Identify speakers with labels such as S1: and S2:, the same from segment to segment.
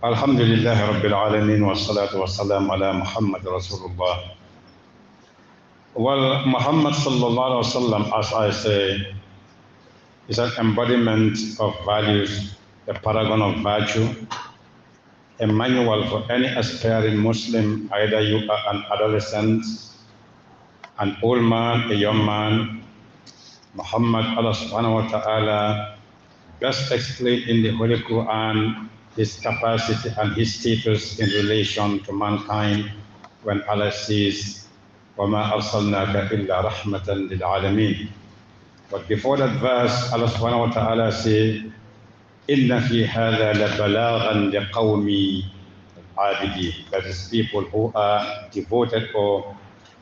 S1: Alhamdulillah Rabbil Alameen wa salatu wa salam ala Muhammad Rasulullah. Well, Muhammad sallallahu alaihi wasallam, as I say, is an embodiment of values, a paragon of virtue, a manual for any aspiring Muslim, either you are an adolescent, an old man, a young man. Muhammad, Allah subhanahu wa ta'ala, best explained in the Holy Quran his capacity and his status in relation to mankind when Allah says, وَمَا أَرْسَلْنَاكَ إِلَّا رَحْمَةً لِلْعَالَمِينَ. But before that verse, Allah subhanahu wa ta'ala says, إِنَّ فِي هَذَا لَبَلَاغًا لِقَوْمِ الْعَابِدِينَ. That is, people who are devoted or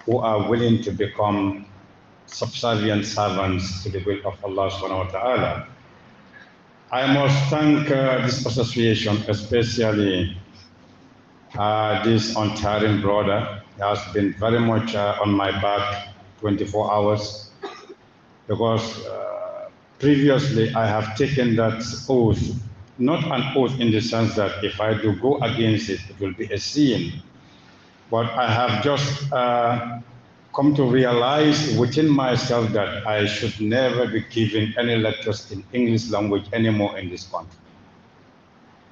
S1: who are willing to become subservient servants to the will of Allah subhanahu wa ta'ala. I must thank this association, especially this untiring brother. He has been very much on my back 24 hours because previously I have taken that oath, not an oath in the sense that if I do go against it, it will be a sin. But I have just come to realize within myself that I should never be giving any lectures in English language anymore in this country.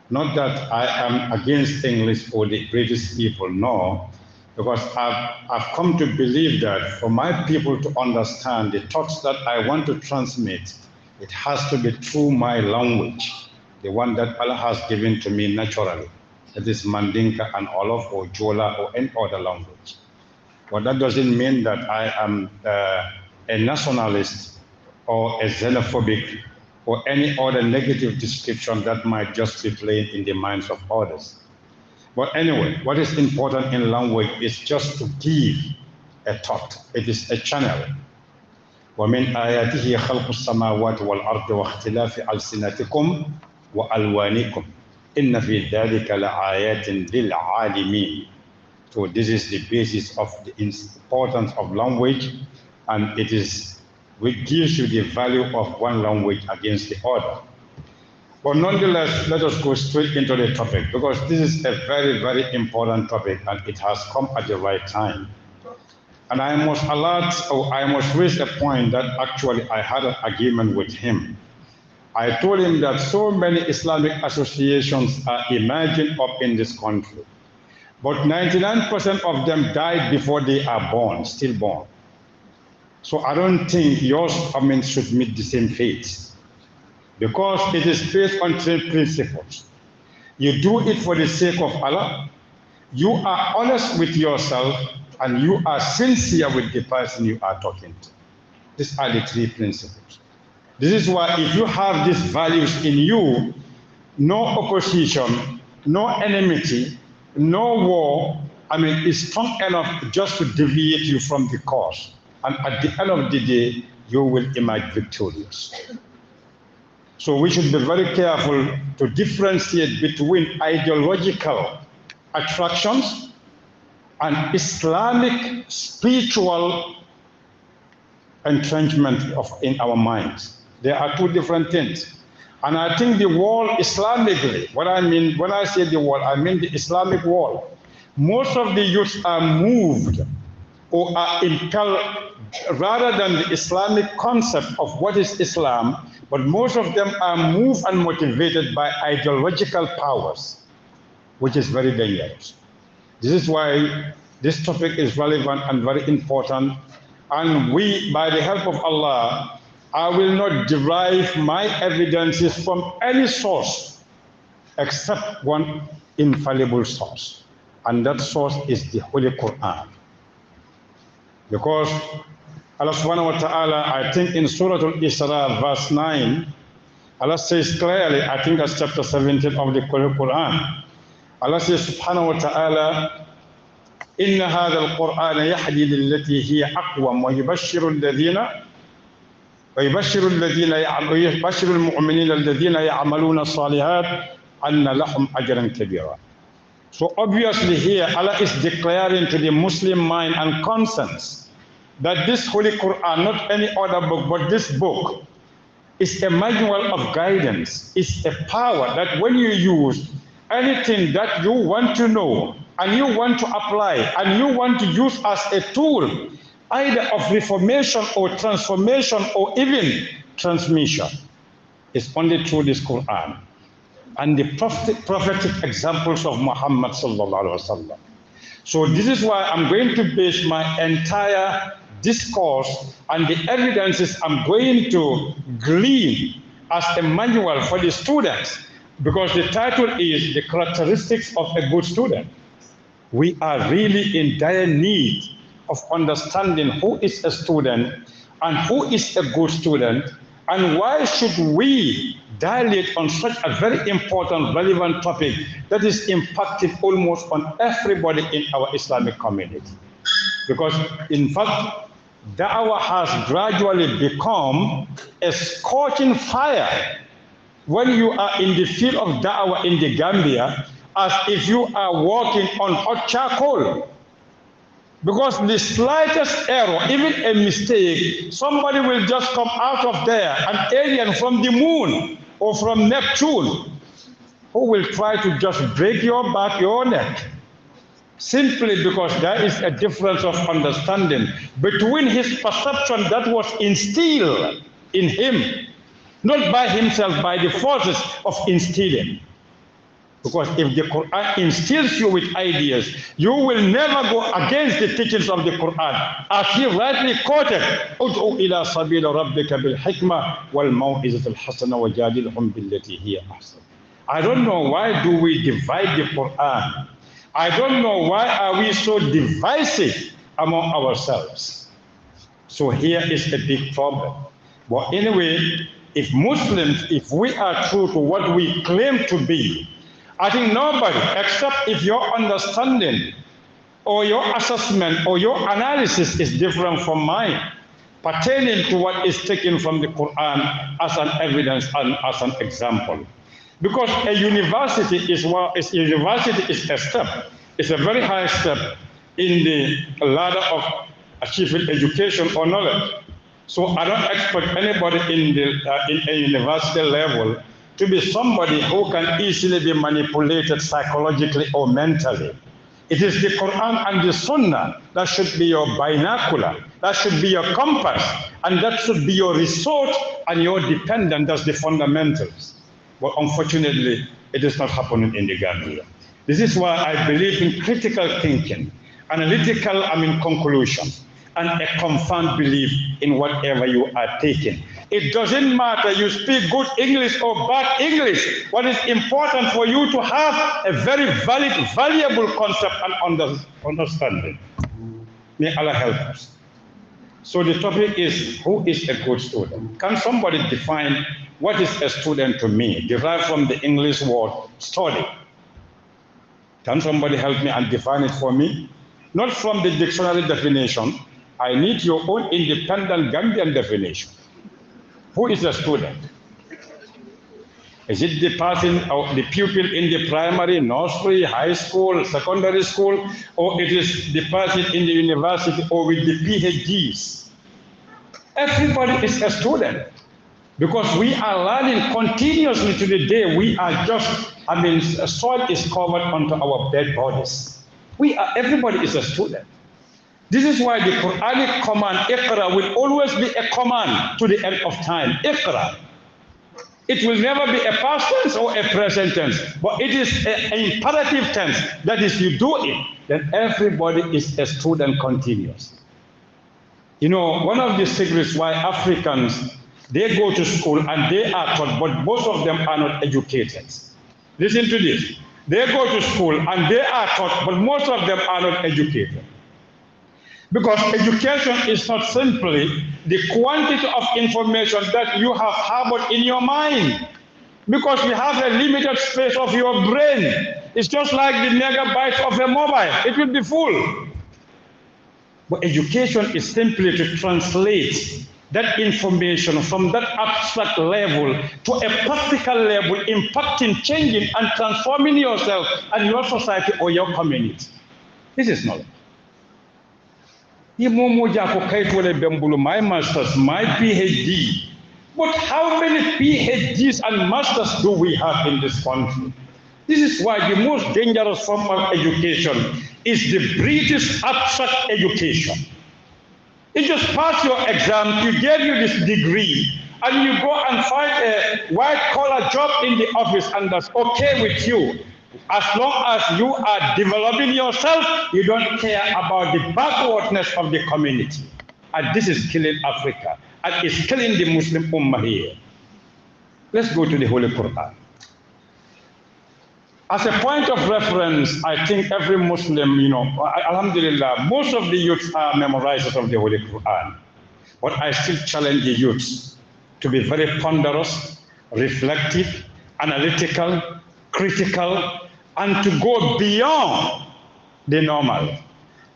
S1: Not that I am against English or the British people, no, because I've come to believe that for my people to understand the thoughts that I want to transmit, it has to be through my language, the one that Allah has given to me naturally. That is Mandinka and Olof or Jola or any other language. But that doesn't mean that I am a nationalist or a xenophobic or any other negative description that might just be playing in the minds of others. But anyway, what is important in language is just to give a thought. It is a channel. وَمِنْ آيَاتِهِ خَلْقُ السَّمَاوَاتِ وَالْأَرْضِ وَاخْتِلَافِ أَلْسِنَتِكُمْ وَأَلْوَانِكُمْ إِنَّ فِي ذَلِكَ لَآيَاتٍ لِلْعَالِمِينَ. So this is the basis of the importance of language, and it is which gives you the value of one language against the other. But nonetheless, let us go straight into the topic, because this is a very, very important topic and it has come at the right time. And I must raise a point that actually I had an argument with him. I told him that so many Islamic associations are emerging up in this country, but 99% of them died before they are born, stillborn. So I don't think yours, should meet the same fate, because it is based on three principles. You do it for the sake of Allah, you are honest with yourself, and you are sincere with the person you are talking to. These are the three principles. This is why if you have these values in you, no opposition, no enmity, no war, is strong enough just to deviate you from the cause. And at the end of the day, you will emerge victorious. So we should be very careful to differentiate between ideological attractions and Islamic spiritual entrenchment in our minds. There are two different things. And I think the world Islamically, what I mean when I say the world, I mean the Islamic world. Most of the youths are moved or are impelled rather than the Islamic concept of what is Islam, but most of them are moved and motivated by ideological powers, which is very dangerous. This is why this topic is relevant and very important. And we, by the help of Allah, I will not derive my evidences from any source except one infallible source. And that source is the Holy Quran. Because Allah subhanahu wa ta'ala, I think in suratul Isra verse 9, Allah says clearly, I think that's chapter 17 of the Quran. Allah says subhanahu wa ta'ala, إِنَّ هَذَا الْقُرْآنَ يَحْدِي لِلَّتِي هِيَ أَقْوَمْ ويبشر المؤمنين الذين يعملون الصالحات أن لهم أجرا كبيرا. So obviously here Allah is declaring to the Muslim mind and conscience that this Holy Quran, not any other book, but this book is a manual of guidance, is a power that when you use, anything that you want to know and you want to apply and you want to use as a tool, either of reformation or transformation or even transmission, is only through this Quran and the prophetic examples of Muhammad sallallahu alaihi wasallam. So this is why I'm going to base my entire discourse and the evidences I'm going to glean as a manual for the students, because the title is The Characteristics of a Good Student. We are really in dire need of understanding who is a student and who is a good student, and why should we dilate on such a very important, relevant topic that is impacting almost on everybody in our Islamic community. Because in fact, da'wah has gradually become a scorching fire when you are in the field of da'wah in the Gambia, as if you are walking on hot charcoal. Because the slightest error, even a mistake, somebody will just come out of there, an alien from the moon or from Neptune, who will try to just break your back, your neck, simply because there is a difference of understanding between his perception that was instilled in him, not by himself, by the forces of instilling. Because if the Quran instills you with ideas, you will never go against the teachings of the Quran. As he rightly quoted, "Ud'u ila sabila rabbika bil hikmah wal maw'izati al hasana wajadilhum billati hiya ahsan." I don't know why do we divide the Quran. I don't know why are we so divisive among ourselves. So here is a big problem. But anyway, if Muslims, if we are true to what we claim to be, I think nobody, except if your understanding or your assessment or your analysis is different from mine, pertaining to what is taken from the Quran as an evidence and as an example. Because a university is a step. It's a very high step in the ladder of achieving education or knowledge. So I don't expect anybody in a university level to be somebody who can easily be manipulated psychologically or mentally. It is the Quran and the Sunnah that should be your binocular, that should be your compass, and that should be your resort and your dependent. That's the fundamentals. But unfortunately, it is not happening in the Gambia. This is why I believe in critical thinking, analytical, conclusion, and a confirmed belief in whatever you are taking. It doesn't matter you speak good English or bad English. What is important for you to have a very valid, valuable concept and understanding. May Allah help us. So the topic is, who is a good student? Can somebody define what is a student to me, derived from the English word study? Can somebody help me and define it for me? Not from the dictionary definition. I need your own independent Gambian definition. Who is a student? Is it the person or the pupil in the primary, nursery, high school, secondary school, or it is the person in the university or with the PhDs? Everybody is a student, because we are learning continuously to the day we are just, soil is covered onto our dead bodies. Everybody is a student. This is why the Quranic command, Iqra, will always be a command to the end of time. Iqra. It will never be a past tense or a present tense, but it is an imperative tense. That is, you do it, then everybody is a student continuous. You know, one of the secrets why Africans, they go to school and they are taught, but most of them are not educated. Listen to this. They go to school and they are taught, but most of them are not educated. Because education is not simply the quantity of information that you have harbored in your mind. Because you have a limited space of your brain. It's just like the megabytes of a mobile. It will be full. But education is simply to translate that information from that abstract level to a practical level, impacting, changing, and transforming yourself and your society or your community. This is knowledge. My master's, my PhD. But how many PhDs and masters do we have in this country? This is why the most dangerous form of education is the British abstract education. You just pass your exam, you get you this degree, and you go and find a white-collar job in the office, and that's okay with you. As long as you are developing yourself, you don't care about the backwardness of the community. And this is killing Africa, and it's killing the Muslim Ummah here. Let's go to the Holy Quran. As a point of reference, I think every Muslim, alhamdulillah, most of the youths are memorizers of the Holy Quran. But I still challenge the youths to be very ponderous, reflective, analytical, critical, and to go beyond the normal.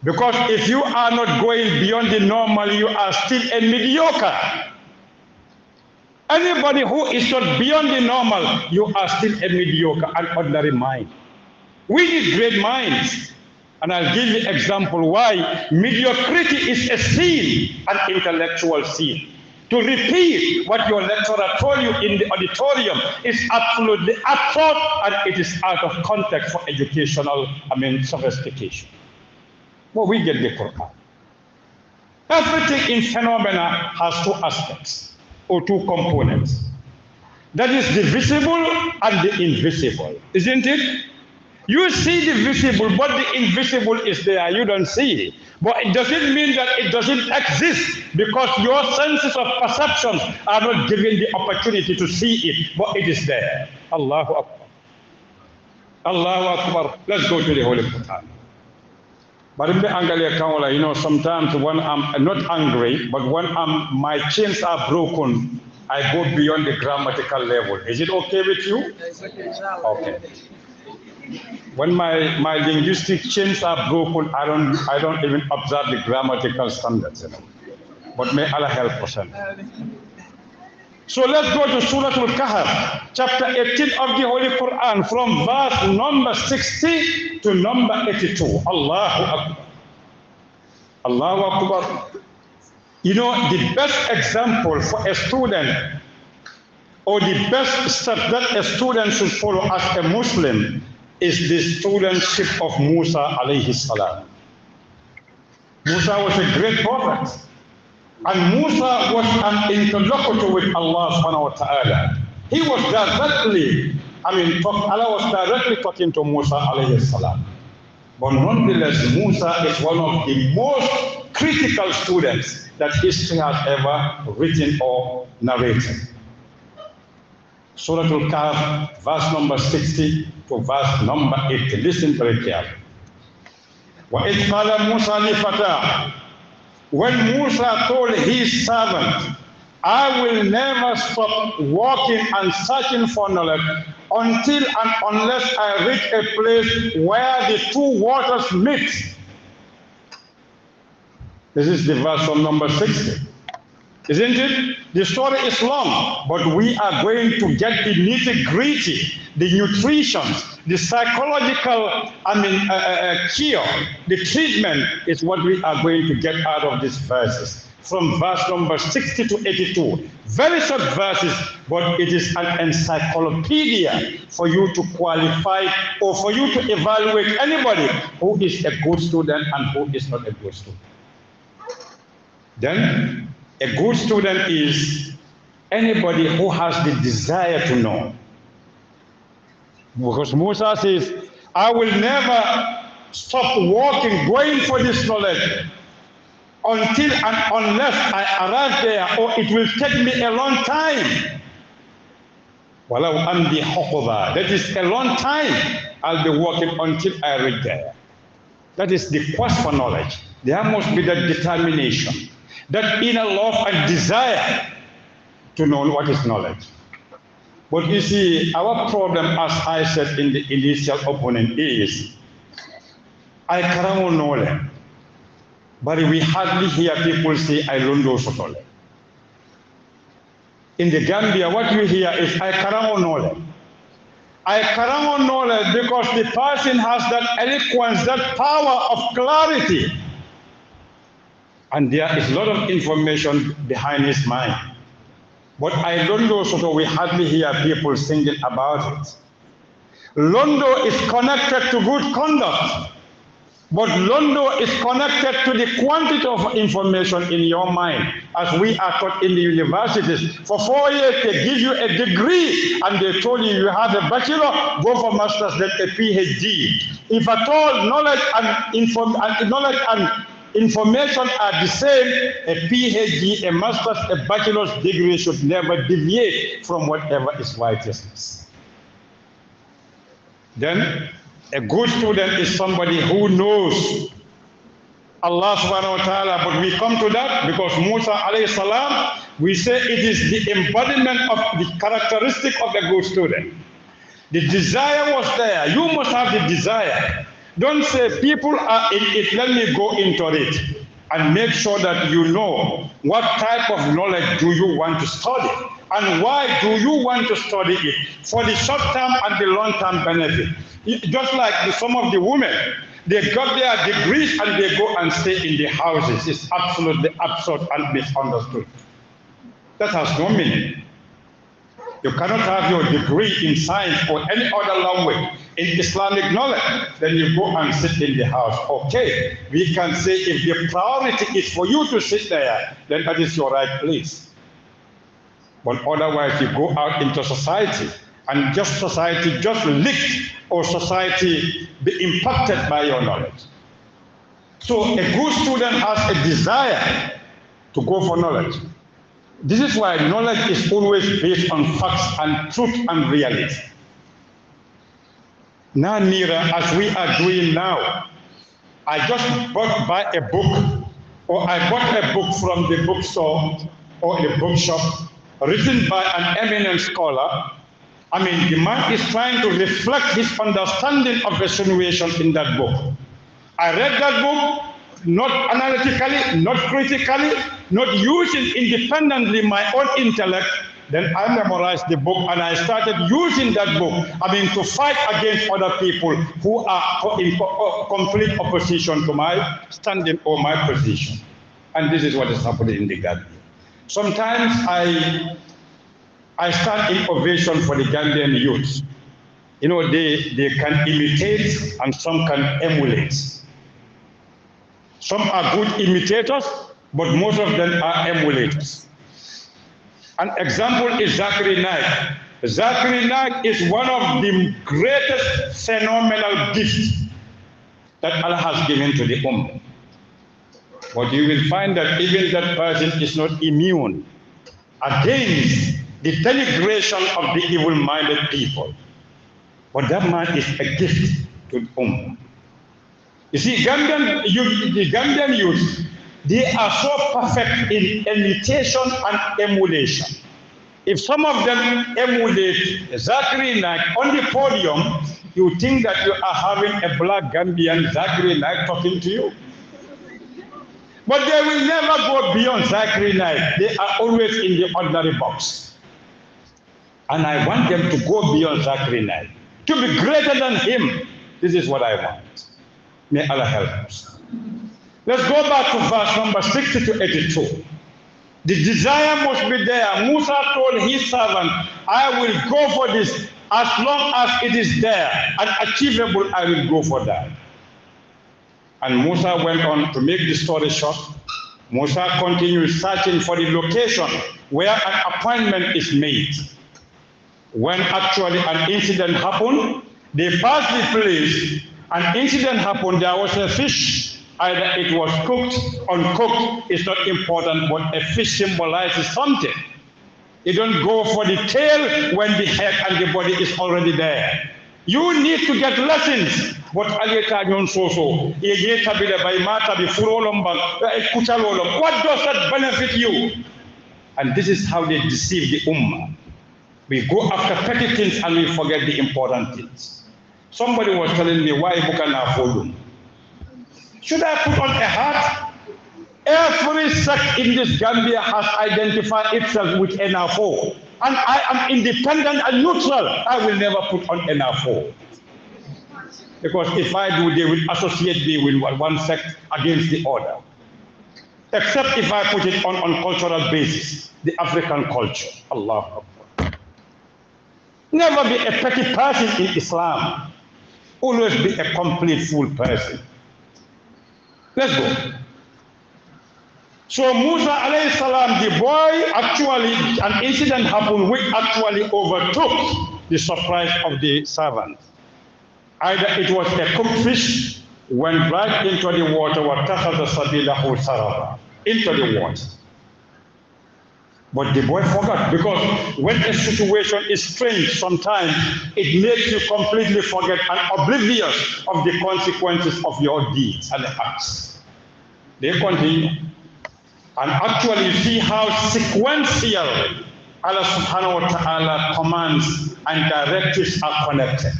S1: Because if you are not going beyond the normal, you are still a mediocre. Anybody who is not beyond the normal, you are still a mediocre and ordinary mind. We need great minds. And I'll give you an example why mediocrity is a sin, an intellectual sin. To repeat what your lecturer told you in the auditorium is absolutely absurd, and it is out of context for educational, sophistication. But we get the Quran. Everything in phenomena has two aspects, or two components. That is the visible and the invisible, isn't it? You see the visible, but the invisible is there. You don't see it. But it doesn't mean that it doesn't exist, because your senses of perception are not given the opportunity to see it, but it is there. Allahu Akbar. Allahu Akbar. Let's go to the Holy Quran. But in the Anglia, sometimes when I'm not angry, but when my chains are broken, I go beyond the grammatical level. Is it okay with you? Okay. When my linguistic chains are broken, I don't even observe the grammatical standards. But may Allah help us. So let's go to suratul Kahf, chapter 18 of the Holy Quran, from verse number 60 to number 82. Allahu Akbar. Allahu Akbar. The best example for a student, or the best step that a student should follow as a Muslim, is the studentship of Musa alayhi salam. Musa was a great prophet. And Musa was an interlocutor with Allah subhanahu wa ta'ala. He was directly, Allah was directly talking to Musa alayhi salam. But nonetheless, Musa is one of the most critical students that history has ever written or narrated. Suratul Kahf, verse number 60 to verse number 80. Listen very carefully. وَإِذْ قَالَ مُوسَى لِفَتَاهُ, when Musa told his servant, I will never stop walking and searching for knowledge until and unless I reach a place where the two waters meet. This is the verse from number 60. Isn't it? The story is long, but we are going to get the nitty-gritty, the nutrition, the psychological, cure, the treatment is what we are going to get out of these verses. From verse number 60 to 82. Very short verses, but it is an encyclopedia for you to qualify or for you to evaluate anybody who is a good student and who is not a good student. Then, a good student is anybody who has the desire to know. Because Musa says, I will never stop walking, going for this knowledge until and unless I arrive there, or it will take me a long time. That is a long time. I'll be walking until I reach there. That is the quest for knowledge. There must be that determination, that inner love and desire to know what is knowledge. But you see, our problem, as I said in the initial opening, is I can't know, but we hardly hear people say I don't know sotole. In the Gambia, what you hear is I can't know. I can't know because the person has that eloquence, that power of clarity. And there is a lot of information behind his mind. But I don't know, so we hardly hear people singing about it. Londo is connected to good conduct. But Londo is connected to the quantity of information in your mind, as we are taught in the universities. For 4 years, they give you a degree, and they told you have a bachelor, go for master's, then a PhD. If at all knowledge and information are the same, a PhD, a master's, a bachelor's degree should never deviate from whatever is righteousness. Then, a good student is somebody who knows Allah subhanahu wa ta'ala, but we come to that because Musa alayhi salam, we say it is the embodiment of the characteristic of a good student. The desire was there. You must have the desire. Don't say people are in it, let me go into it. And make sure that you know what type of knowledge do you want to study and why do you want to study it for the short term and the long term benefit. Just like some of the women, they got their degrees and they go and stay in the houses. It's absolutely absurd and misunderstood. That has no meaning. You cannot have your degree in science or any other language in Islamic knowledge, then you go and sit in the house. Okay, we can say if the priority is for you to sit there, then that is your right place. But otherwise, you go out into society, and just society just licked, or society be impacted by your knowledge. So a good student has a desire to go for knowledge. This is why knowledge is always based on facts and truth and reality. Now, Mira, as we are doing now, I just buy a book, or I bought a book from the bookstore or the bookshop, written by an eminent scholar. I mean, the man is trying to reflect his understanding of the situation in that book. I read that book, not analytically, not critically, not using independently my own intellect. Then I memorized the book and I started using that book, to fight against other people who are in complete opposition to my standing or my position. And this is what is happening in the Gambia. Sometimes I stand in ovation for the Gambian youth. You know, they can imitate and some can emulate. Some are good imitators, but most of them are emulators. An example is Zakir Naik. Zakir Naik is one of the greatest phenomenal gifts that Allah has given to the Ummah. But you will find that even that person is not immune against the denigration of the evil-minded people. But that man is a gift to the Ummah. You see, the Gambian youth, they are so perfect in imitation and emulation. If some of them emulate Zakir Naik on the podium, you think that you are having a black Gambian Zakir Naik talking to you. But they will never go beyond Zakir Naik. They are always in the ordinary box. And I want them to go beyond Zakir Naik, to be greater than him. This is what I want. May Allah help us. Let's go back to verse number 60 to 82. The desire must be there. Musa told his servant, I will go for this as long as it is there and achievable. I will go for that. And Musa went on. To make the story short, Musa continued searching for the location where an appointment is made. When actually an incident happened, they passed the place. An incident happened. There was a fish. Either it was cooked, uncooked, it's not important, but a fish symbolizes something. You don't go for the tail when the head and the body is already there. You need to get lessons. What does that benefit you? And this is how they deceive the Ummah. We go after petty things and we forget the important things. Somebody was telling me, why Bukana follow? Should I put on a hat? Every sect in this Gambia has identified itself with NFO. And I am independent and neutral. I will never put on NFO. Because if I do, they will associate me with one sect against the other. Except if I put it on cultural basis, the African culture. Allah Akbar. Never be a petty person in Islam. Always be a complete full person. Let's go. So Musa alayhi salam, the boy, actually, an incident happened which actually overtook the surprise of the servant. Either it was a cooked fish, went right into the water, وَاتَّخَذَ سَبِيلَهُ سَرَبًا, into the water. But the boy forgot, because when a situation is strange, sometimes it makes you completely forget and oblivious of the consequences of your deeds and acts. They continue. And actually you see how sequential Allah subhanahu wa ta'ala commands and directives are connected.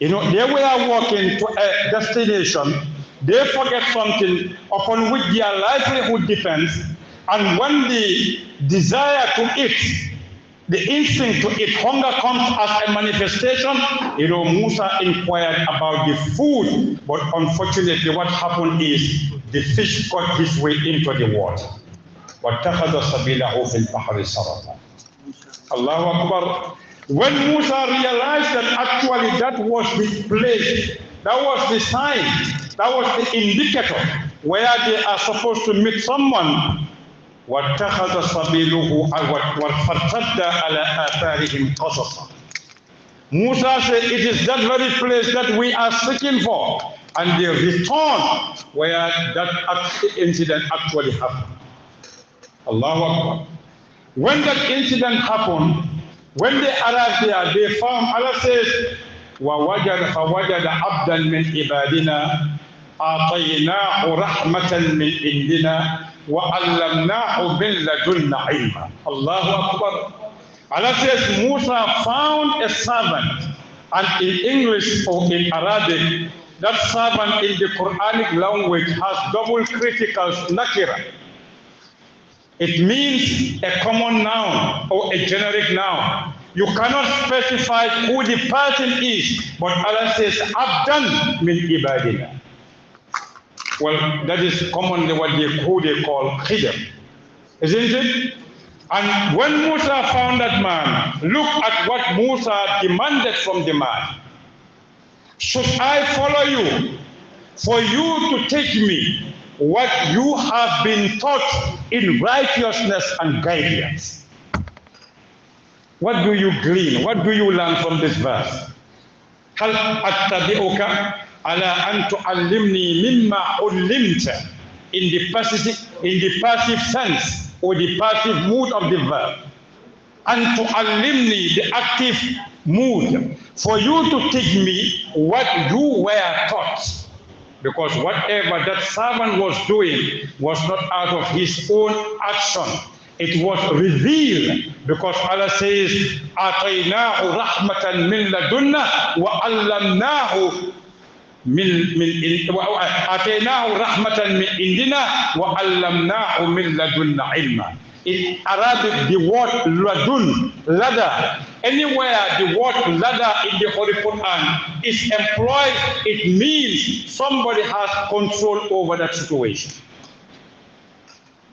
S1: You know, they were walking to a destination, they forget something upon which their livelihood depends, and when the desire to eat, the instinct to eat, hunger comes as a manifestation, you know, Musa inquired about the food, but unfortunately what happened is the fish got his way into the water. وَاتَّخَذَ سَبِيلَهُ فِي الْبَحْرِ سَرَبًا. Allahu Akbar. When Musa realized that actually that was the place, that was the sign, that was the indicator where they are supposed to meet someone, وَاتَّخَذَ سَبِيلُهُ وَارْتَدَّ عَلَى آثَارِهِمْ قَصَصًا. Musa said, it is that very place that we are seeking for. And they returned where that incident actually happened. Allahu Akbar. When that incident happened, when they arrived there, they found, Allah says, فَوَجَدَ عَبْدًا مِنْ عِبَادِنَا آتَيْنَاهُ رَحْمَةً مِنْ عِنْدِنَا وَعَلَّمْنَاهُ مِنْ لَدُنَّا عِلْمًا. Allahu Akbar. Allah says, Musa found a servant, and in English or in Arabic, that servant in the Quranic language has double critical nakira. It means a common noun or a generic noun. You cannot specify who the person is, but Allah says, Abdan min ibadina. Well, that is commonly who they call Khidr, isn't it? And when Musa found that man, look at what Musa demanded from the man. Should I follow you for you to teach me what you have been taught in righteousness and guidance? What do you glean? What do you learn from this verse? هل أتبعك على أن تعلمني مما علمت, in the passive sense or the passive mood of the verb. And تعلمني, the active mood, for you to teach me what you were taught. Because whatever that servant was doing was not out of his own action. It was revealed because Allah says, آتَيْنَاهُ رَحْمَةً مِنْ لَدُنَّا وَعَلَّمْنَاهُ آتَيْنَاهُ رَحْمَةً مِنْ عِنْدِنَا وَعَلَّمْنَاهُ مِنْ لَدُنَّا عِلْمًا. In Arabic, the word ladun, ladder, anywhere the word ladder in the Holy Quran is employed, it means somebody has control over that situation.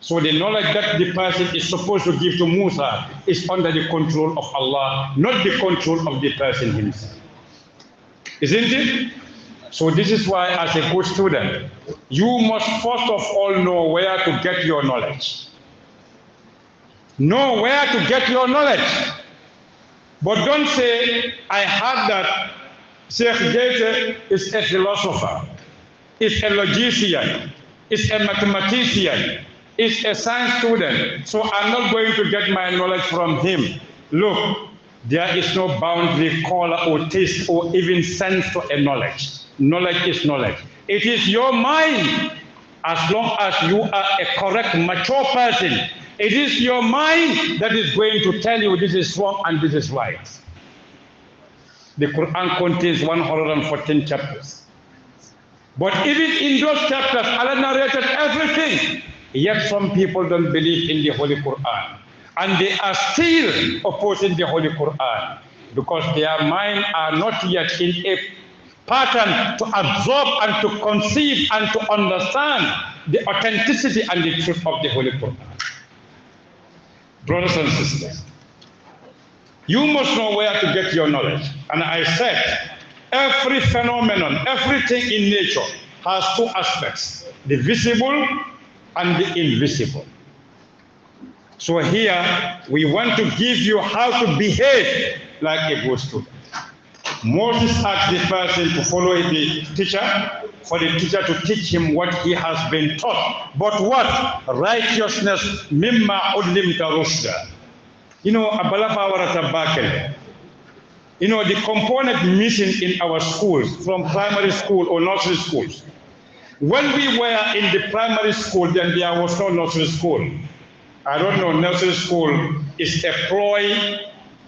S1: So the knowledge that the person is supposed to give to Musa is under the control of Allah, not the control of the person himself. Isn't it? So this is why, as a good student, you must first of all know where to get your knowledge. Know where to get your knowledge. But don't say, I heard that Sheikh Hama.Jaiteh is a philosopher, is a logician, is a mathematician, is a science student, so I'm not going to get my knowledge from him. Look, there is no boundary, color, or taste, or even sense to a knowledge. Knowledge is knowledge. It is your mind. As long as you are a correct, mature person, it is your mind that is going to tell you this is wrong and this is right. The Quran contains 114 chapters. But even in those chapters, Allah narrated everything. Yet some people don't believe in the Holy Quran. And they are still opposing the Holy Quran because their minds are not yet in a pattern to absorb and to conceive and to understand the authenticity and the truth of the Holy Quran. Brothers and sisters, You must know where to get your knowledge. And I said, every phenomenon, everything in nature has two aspects, the visible and the invisible. So here, we want to give you how to behave like a good student. Moses asked the person to follow the teacher, for the teacher to teach him what he has been taught. But what? Righteousness, mimma udlimta rushda. You know, the component missing in our schools, from primary school or nursery schools. When we were in the primary school, then there was no nursery school. I don't know, nursery school is a ploy,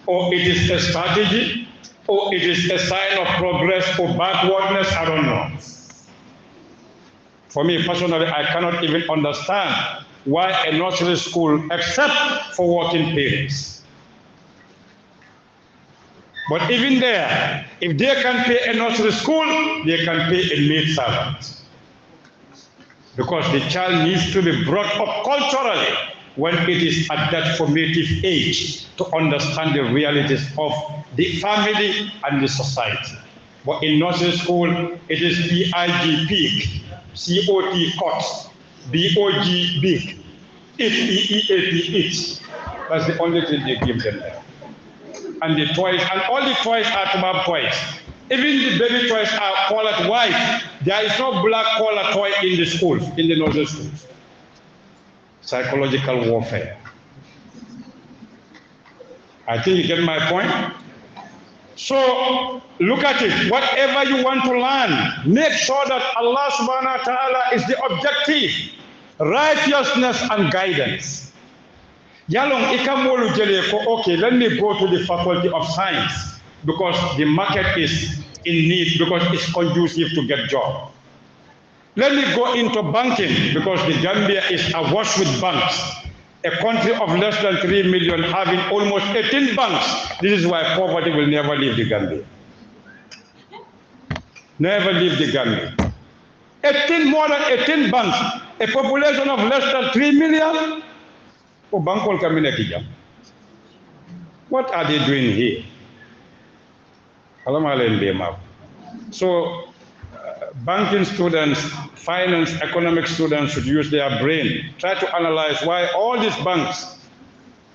S1: or it is a strategy, or it is a sign of progress or backwardness, I don't know. For me personally, I cannot even understand why a nursery school, except for working parents. But even there, if they can pay a nursery school, they can pay a maid servant. Because the child needs to be brought up culturally when it is at that formative age to understand the realities of the family and the society. But in nursery school, it is PIG, pig, COT, cot, BOG, big, EEAP, it. That's the only thing they give them there. And the toys, and all the toys are kebab toys. Even the baby toys are colored white. There is no black color toy in the schools, in the nursery schools. Psychological warfare. I think you get my point. So look at it. Whatever you want to learn, make sure that Allah subhanahu wa ta'ala is the objective. Righteousness and guidance. Yalong ikamolu jele ko, okay, let me go to the Faculty of Science because the market is in need, because it's conducive to get job. Let me go into banking because the Gambia is awash with banks. A country of less than 3 million having almost 18 banks. This is why poverty will never leave the Gambia. Never leave the Gambia. More than 18 banks. A population of less than 3 million. What are they doing here? So, banking students, finance, economic students should use their brain. Try to analyze why all these banks,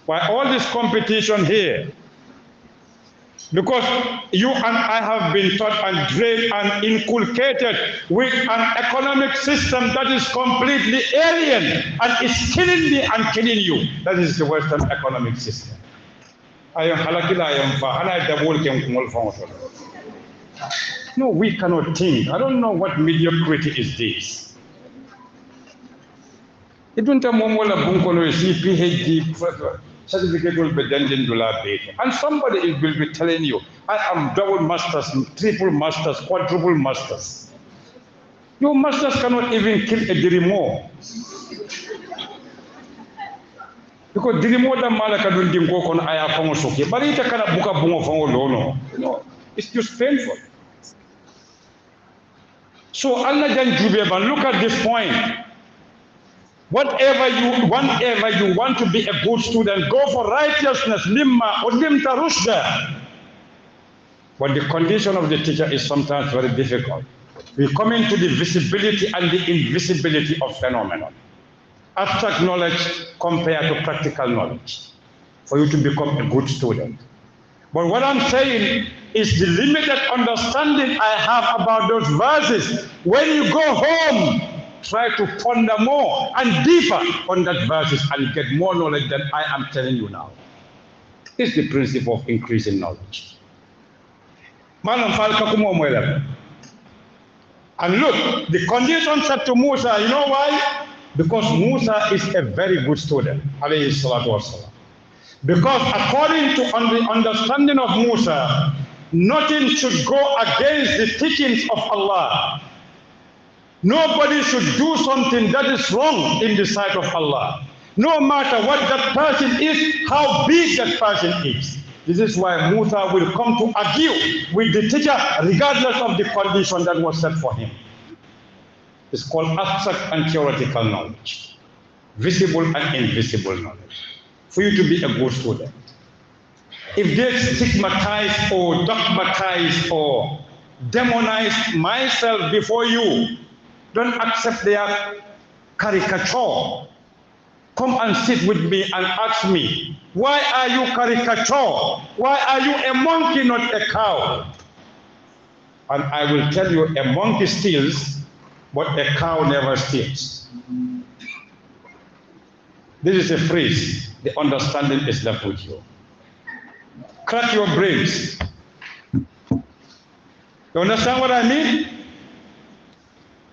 S1: why all this competition here. Because you and I have been taught and trained and inculcated with an economic system that is completely alien and is killing me and killing you. That is the Western economic system. No, we cannot think. I don't know what mediocrity is this. PhD certificate will be $10 and somebody will be telling you, I am double masters, triple masters, quadruple masters. Your masters cannot even kill a dirimo. Because dirimo da malaka dun dimko kon aya fango soke. Bari ita kana buka bungo fango lono. No, it's just painful. So Allah Jan Jubeban, look at this point. Whatever you want to be a good student, go for righteousness, limma or limta rushda. But the condition of the teacher is sometimes very difficult. We come into the visibility and the invisibility of phenomenon. Abstract knowledge compared to practical knowledge for you to become a good student. But what I'm saying is the limited understanding I have about those verses. When you go home, try to ponder more and deeper on that verses and get more knowledge than I am telling you now. It's the principle of increasing knowledge. And look, the condition set to Musa, you know why? Because Musa is a very good student, alayhi salatu wasalam. Because according to the understanding of Musa, nothing should go against the teachings of Allah. Nobody should do something that is wrong in the sight of Allah. No matter what that person is, how big that person is. This is why Musa will come to argue with the teacher regardless of the condition that was set for him. It's called abstract and theoretical knowledge. Visible and invisible knowledge. For you to be a good student. if they stigmatize or dogmatize or demonize myself before you, don't accept their caricature. Come and sit with me and ask me, why are you caricature? Why are you a monkey, not a cow? And I will tell you, a monkey steals, but a cow never steals. This is a phrase. The understanding is left with you. Crack your brains. You understand what I mean?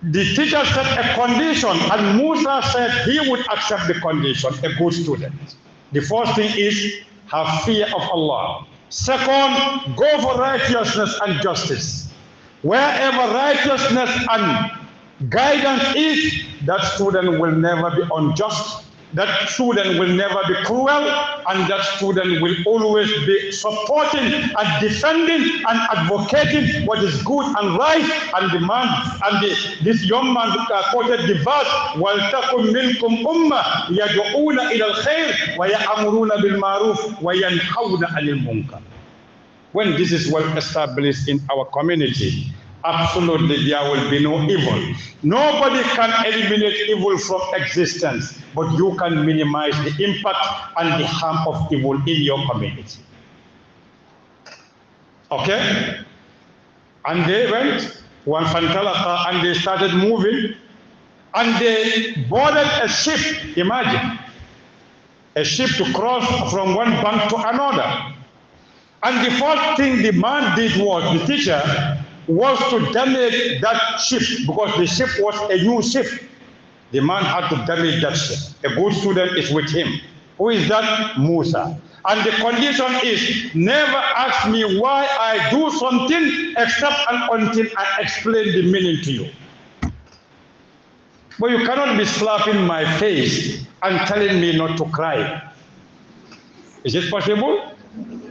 S1: The teacher set a condition, and Musa said he would accept the condition, a good student. The first thing is have fear of Allah. Second, go for righteousness and justice. Wherever righteousness and guidance is, that student will never be unjust. That student will never be cruel, and that student will always be supporting and defending and advocating what is good and right. And the man, this young man quoted the verse, وَلْتَكُمْ مِنْكُمْ أُمَّةٌ يَدْعُونَ إِلَى الْخَيْرِ وَيَأْمُرُونَ بِالْمَعْرُوفِ وَيَنْهَوْنَ عَنِ الْمُنكَرِ. When this is well established in our community, absolutely there will be no evil. Nobody can eliminate evil from existence, but you can minimize the impact and the harm of evil in your community. Okay? And they went, and they started moving, and they boarded a ship. Imagine, a ship to cross from one bank to another. And the first thing the man did was, the teacher, was to damage that ship, because the ship was a new ship. The man had to damage that ship. A good student is with him. Who is that? Musa. And the condition is, never ask me why I do something except and until I explain the meaning to you. But you cannot be slapping my face and telling me not to cry. Is it possible?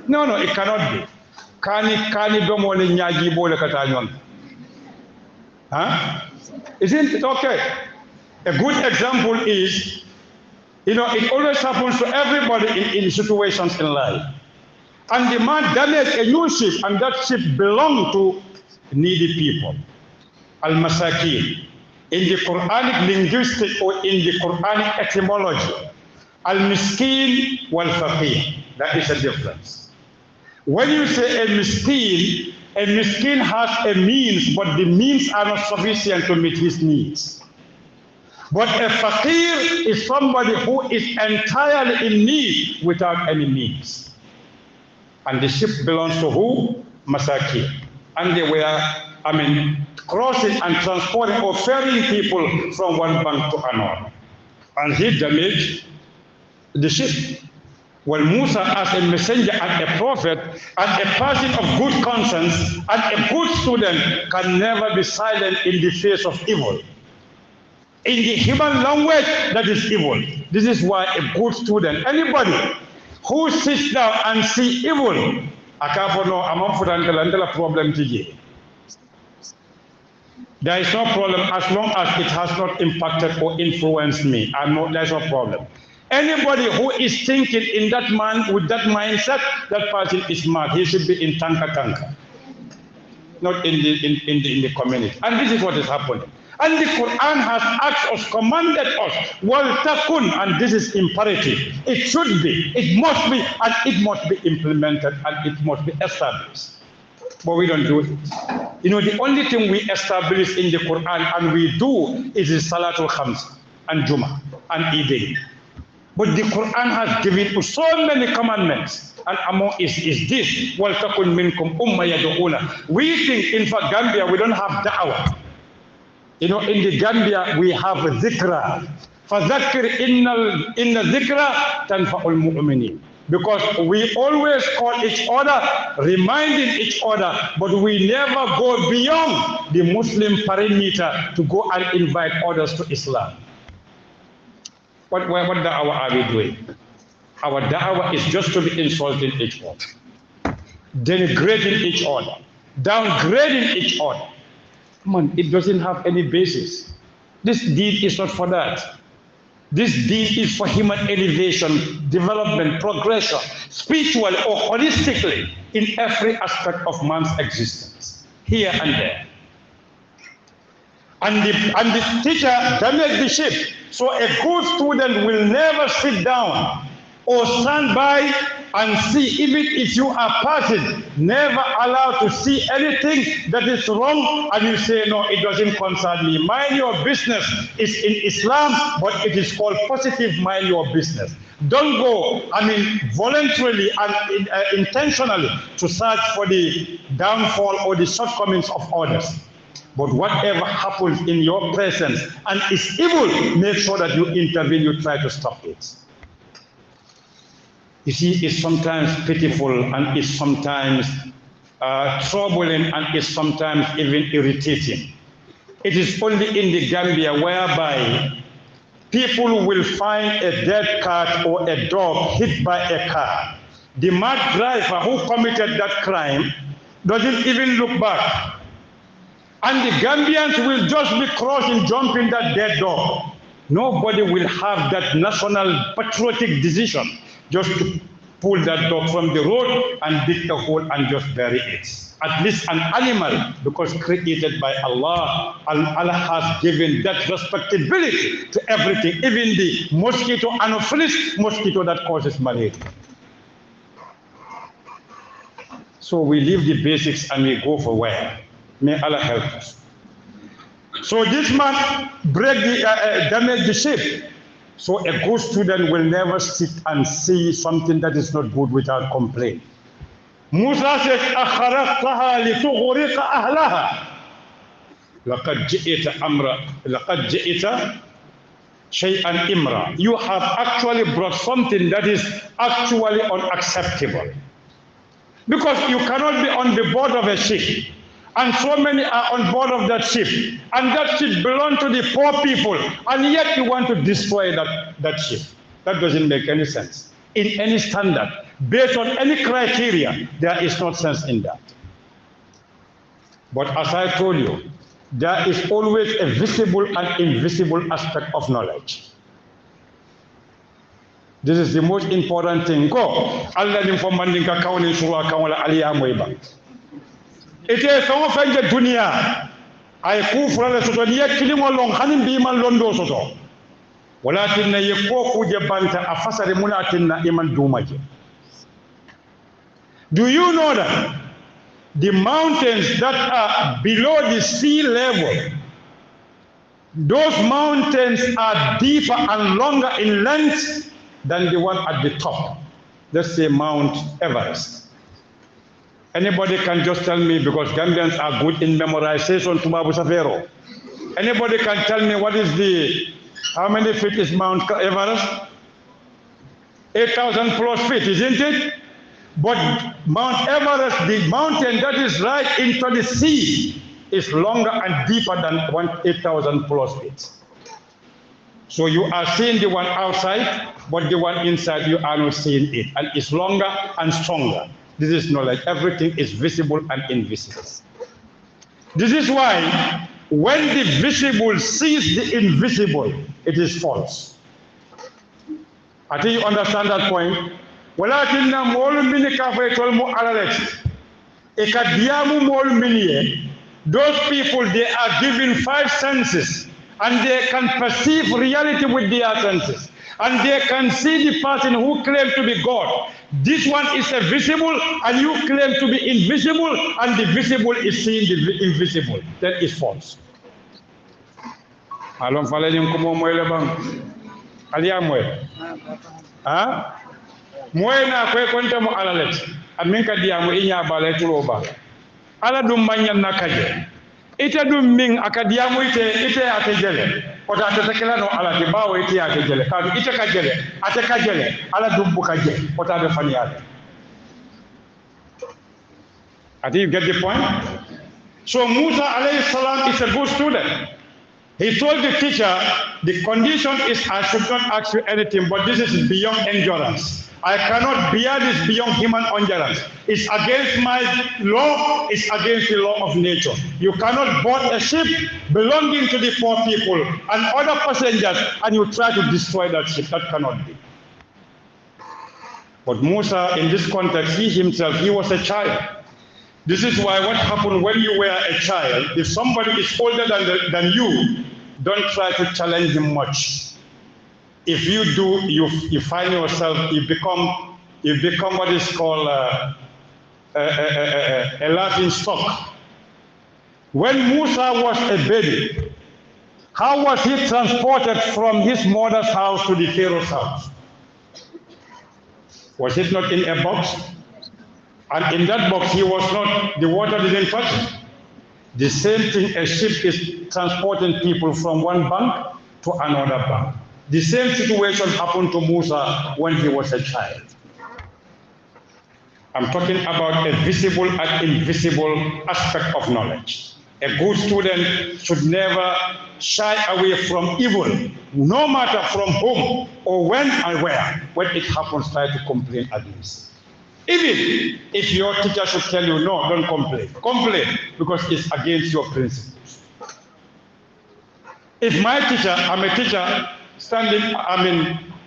S1: No, it cannot be. Isn't it okay? A good example is, it always happens to everybody in situations in life. And the man damaged a new ship, and that ship belonged to needy people. Al-Masakin. In the Quranic linguistic or in the Quranic etymology, Al-Miskin wal-Faqir. That is a difference. When you say a miskin has a means, but the means are not sufficient to meet his needs. But a faqir is somebody who is entirely in need without any means. And the ship belongs to who? Masakin. And they were, crossing and transporting or ferrying people from one bank to another. And he damaged the ship. Well, Musa, as a messenger and a prophet and a person of good conscience and a good student, can never be silent in the face of evil. In the human language, that is evil. This is why a good student, anybody who sits down and sees evil, there is no problem as long as it has not impacted or influenced me. There's no problem. Anybody who is thinking in that man with that mindset, that person is smart. He should be in tanka, not in the community. And this is what is happening. And the Quran has asked us, commanded us, wal takun, and this is imperative. It should be, it must be, and it must be implemented, and it must be established. But we don't do it. The only thing we establish in the Quran and we do is the Salatul Khams and Juma and Eid. But the Quran has given us so many commandments, and among is this, وَلْتَكُنْ مِنْكُمْ أُمَّةٌ يَدْعُونَ. We think in fact Gambia we don't have da'wah. In the Gambia we have zikra. فَذَكِّرْ إِنَّ الذِّكْرَ تَنْفَعُ الْمُؤْمِنِينَ. Because we always call each other, reminding each other, but we never go beyond the Muslim perimeter to go and invite others to Islam. What da'wah are we doing? Our da'wah is just to be insulting each other, denigrating each other, downgrading each other. Come on, it doesn't have any basis. This deed is not for that. This deed is for human elevation, development, progression, spiritually or holistically, in every aspect of man's existence, here and there. And the teacher damaged the ship. So a good student will never sit down or stand by and see, even if you are passing, never allowed to see anything that is wrong and you say, no, it doesn't concern me. Mind your business is in Islam, but it is called positive mind your business. Don't go, voluntarily and intentionally to search for the downfall or the shortcomings of others. But whatever happens in your presence and is evil, make sure that you intervene, you try to stop it. You see, it's sometimes pitiful and it's sometimes troubling and it's sometimes even irritating. It is only in the Gambia whereby people will find a dead cat or a dog hit by a car. The mad driver who committed that crime doesn't even look back. And the Gambians will just be crossing, jumping that dead dog. Nobody will have that national patriotic decision just to pull that dog from the road and dig the hole and just bury it. At least an animal, because created by Allah, and Allah has given that respectability to everything, even the mosquito, Anopheles mosquito that causes malaria. So we leave the basics and we go for where? May Allah help us. So this man damaged the ship. So a good student will never sit and see something that is not good without complaint. Musa said, أخرقتها لتغرق أهلها. لقد جئت شيئا إمرا. You have actually brought something that is actually unacceptable. Because you cannot be on the board of a ship, and so many are on board of that ship, and that ship belongs to the poor people, and yet you want to destroy that ship. That doesn't make any sense. In any standard, based on any criteria, there is no sense in that. But as I told you, there is always a visible and invisible aspect of knowledge. This is the most important thing. Go. Allah informandinka kawni sura kawala aliya moiba. Ite sama fenge dunia ay kufra le soto niya kilimo long hanim bi man londo soto. Walakin na yeko kuje banta afasari munatin na iman dumaje. Do you know that the mountains that are below the sea level, those mountains are deeper and longer in length than the one at the top? Let's say Mount Everest. Anybody can just tell me, because Gambians are good in memorization to Babu Safero. Anybody can tell me how many feet is Mount Everest? 8,000 plus feet, isn't it? But Mount Everest, the mountain that is right into the sea, is longer and deeper than 8,000 plus feet. So you are seeing the one outside, but the one inside you are not seeing it. And it's longer and stronger. This is knowledge. Everything is visible and invisible. This is why when the visible sees the invisible, it is false. I think you understand that point. Walakinna molu mini kafe tolmu alalet. Ekadiamu molu mini. Those people, they are given 5 senses, and they can perceive reality with their senses, and they can see the person who claims to be God. This one is a visible, and you claim to be invisible, and the visible is seeing the invisible. That is false. Alon fale nyum ko mo moy le bang. Aliya moy. Ha? Moy na koy konta mo alalet. Amin ka diamu inya bale tulo ba. Ala dum manyan na kaje. Ite dum min akadiamu ite ate jele. Ota ate tekela no ala di bawo ite ate jele. Ka ite ka jele, ate ka jele, ala dum bu ka je. Ota be fani ate. I think you get the point. So Musa alayhi salam is a good student. He told the teacher, the condition is I should not ask you anything, but this is beyond endurance. I cannot bear this beyond human endurance. It's against my law, it's against the law of nature. You cannot board a ship belonging to the poor people and other passengers and you try to destroy that ship. That cannot be. But Musa, in this context, he himself, he was a child. This is why what happened when you were a child, if somebody is older than you, don't try to challenge him much. If you do, you find yourself, you become what is called a laughing stock. When Musa was a baby, how was he transported from his mother's house to the Pharaoh's house? Was it not in a box? And in that box, he was not, the water didn't touch it. The same thing, a ship is transporting people from one bank to another bank. The same situation happened to Musa when he was a child. I'm talking about a visible and invisible aspect of knowledge. A good student should never shy away from evil, no matter from whom or when and where. When it happens, try to complain against it. Even if your teacher should tell you, no, don't complain. Complain because it's against your principles. If my teacher, I'm a teacher,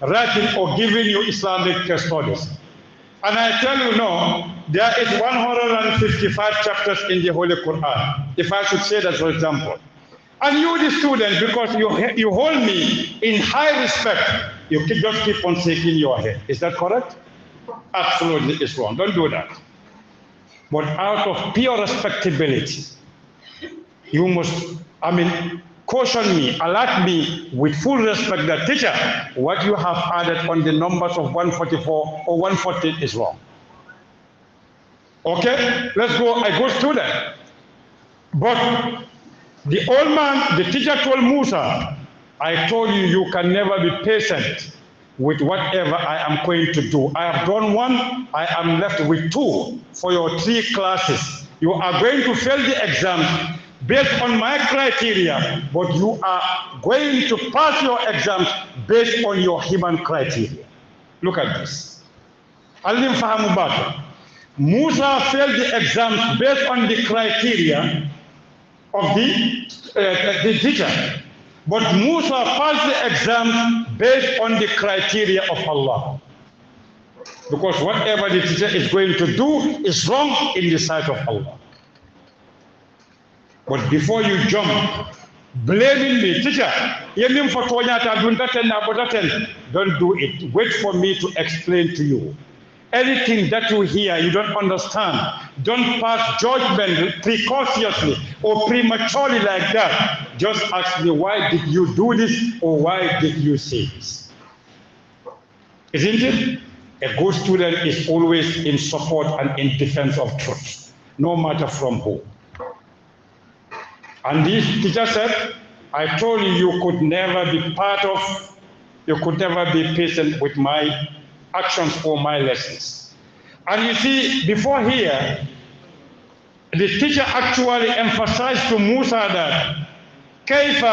S1: writing or giving you Islamic studies, and I tell you, no, there is 155 chapters in the Holy Quran, if I should say that, for example. And you, the student, because you hold me in high respect, you just keep on shaking your head. Is that correct? Absolutely, it's wrong. Don't do that. But out of pure respectability, you must, caution me, alert me with full respect that, teacher, what you have added on the numbers of 144 or 114 is wrong. Okay, let's go, a good student. But the old man, the teacher told Musa, I told you, you can never be patient with whatever I am going to do. I have done one, I am left with 2 for your 3 classes. You are going to fail the exam based on my criteria, but you are going to pass your exams based on your human criteria. Look at this. Alim fahamu bata. Musa failed the exams based on the criteria of the teacher. But Musa passed the exam based on the criteria of Allah. Because whatever the teacher is going to do is wrong in the sight of Allah. But before you jump, blaming me, teacher, don't do it. Wait for me to explain to you. Anything that you hear, you don't understand, don't pass judgment precautiously or prematurely like that. Just ask me, why did you do this or why did you say this? Isn't it? A good student is always in support and in defense of truth, no matter from who. And this teacher said, I told you, you could never be patient with my actions or my lessons. And you see, before here, the teacher actually emphasized to Musa that كيف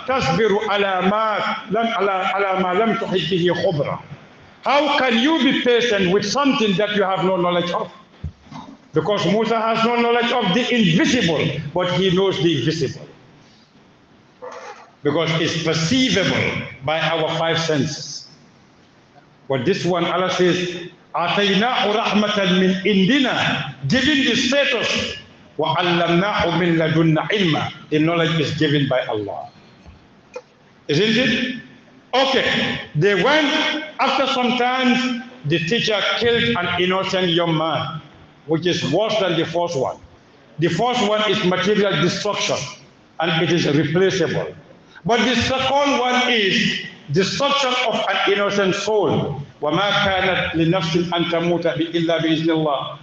S1: تصبر على ما لم تحط به خبرة. How can you be patient with something that you have no knowledge of? Because Musa has no knowledge of the invisible, but he knows the visible. Because it's perceivable by our 5 senses. But this one, Allah says, آتَيْنَاهُ رَحْمَةً مِنْ إِنْدِنَا, giving the status, وَعَلَّمْنَاهُ مِنْ لَدُنَّ عِلْمًا, the knowledge is given by Allah. Isn't it? Okay, they went, after some time, the teacher killed an innocent young man, which is worse than the first one. The first one is material destruction, and it is replaceable. But the second one is destruction of an innocent soul. وَمَا كَانَتْ لِنَفْسٍ أَن تَمُوتَ إِلَّا بِإِذْنِ اللَّهِ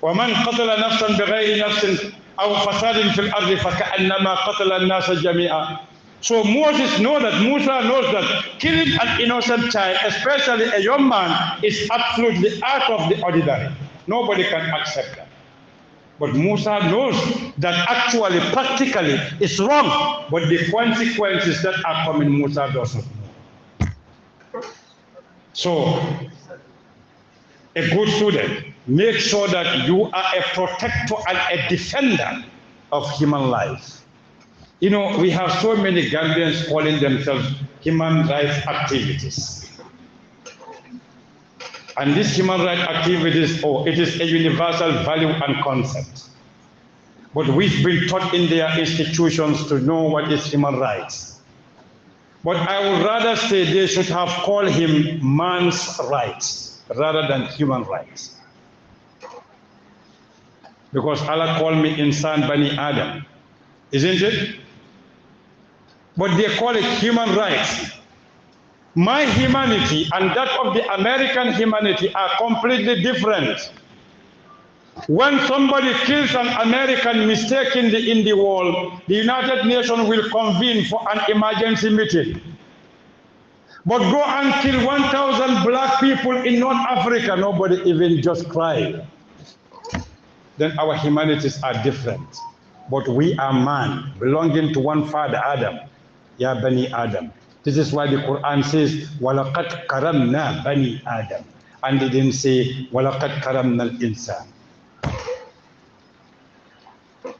S1: وَمَنْ قَتَلَ نَفْسًا بِغَيْرِ نَفْسٍ أَوْ فَسَادٍ فِي الْأَرْضِ فَكَأَنَّمَا قَتَلَ النَّاسَ جَمِيعًا. So Musa knows that killing an innocent child, especially a young man, is absolutely out of the ordinary. Nobody can accept that. But Musa knows that actually, practically, it's wrong. But the consequences that are coming, Musa doesn't know. So, a good student, make sure that you are a protector and a defender of human life. You know, we have so many Gambians calling themselves human rights activities. And these human rights activities, it is a universal value and concept. But we've been taught in their institutions to know what is human rights. But I would rather say they should have called him man's rights rather than human rights. Because Allah called me insan bani Adam, isn't it? But they call it human rights. My humanity and that of the American humanity are completely different. When somebody kills an American mistakenly in the world, the United Nations will convene for an emergency meeting. But go and kill 1,000 black people in North Africa, nobody even just cry. Then our humanities are different. But we are man, belonging to one father, Adam. Ya Bani Adam. This is why the Quran says, وَلَقَدْ كَرَمْنَا بَنِي Adam. And they didn't say, وَلَقَدْ كَرَمْنَا الْإِنسَانِ.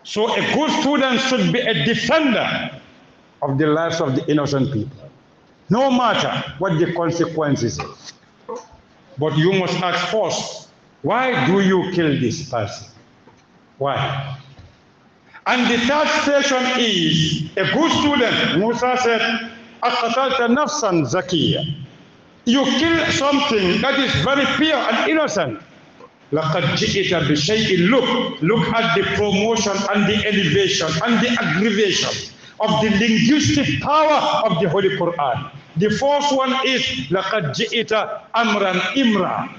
S1: So a good student should be a defender of the lives of the innocent people, no matter what the consequences is. But you must ask first, why do you kill this person? Why? And the third station is, a good student, Musa said, أَقَتَلْتَ نَفْسًا زَكِيًّا. You kill something that is very pure and innocent. لَقَدْ جِئِتَ بِشَيْءٍ. Look at the promotion and the elevation and the aggravation of the linguistic power of the Holy Quran. The first one is لَقَدْ جِئِتَ أَمْرًا إِمْرًا.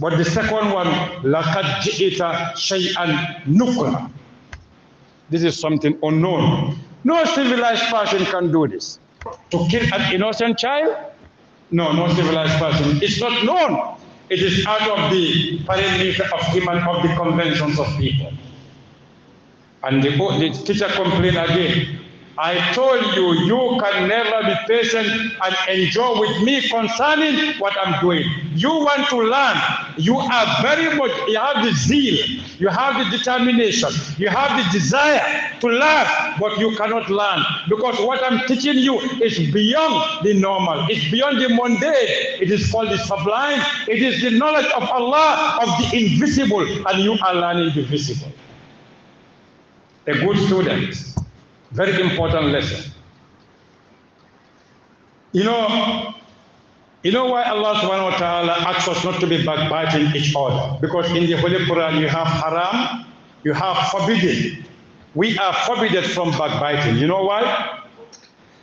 S1: But the second one, لَقَدْ جِئِتَ شَيْئًا نُكْرًا. This is something unknown. No civilized person can do this. To kill an innocent child? No civilized person. It's not known. It is out of the parameter of the conventions of people. And the teacher complained again. I told you, you can never be patient and enjoy with me concerning what I'm doing. You want to learn. You are very much, you have the zeal, you have the determination, you have the desire to learn, but you cannot learn because what I'm teaching you is beyond the normal. It's beyond the mundane. It is called the sublime. It is the knowledge of Allah, of the invisible, and you are learning the visible. A good student. Very important lesson. You know why Allah subhanahu wa ta'ala asks us not to be backbiting each other? Because in the Holy Quran you have haram, you have forbidden. We are forbidden from backbiting. You know why?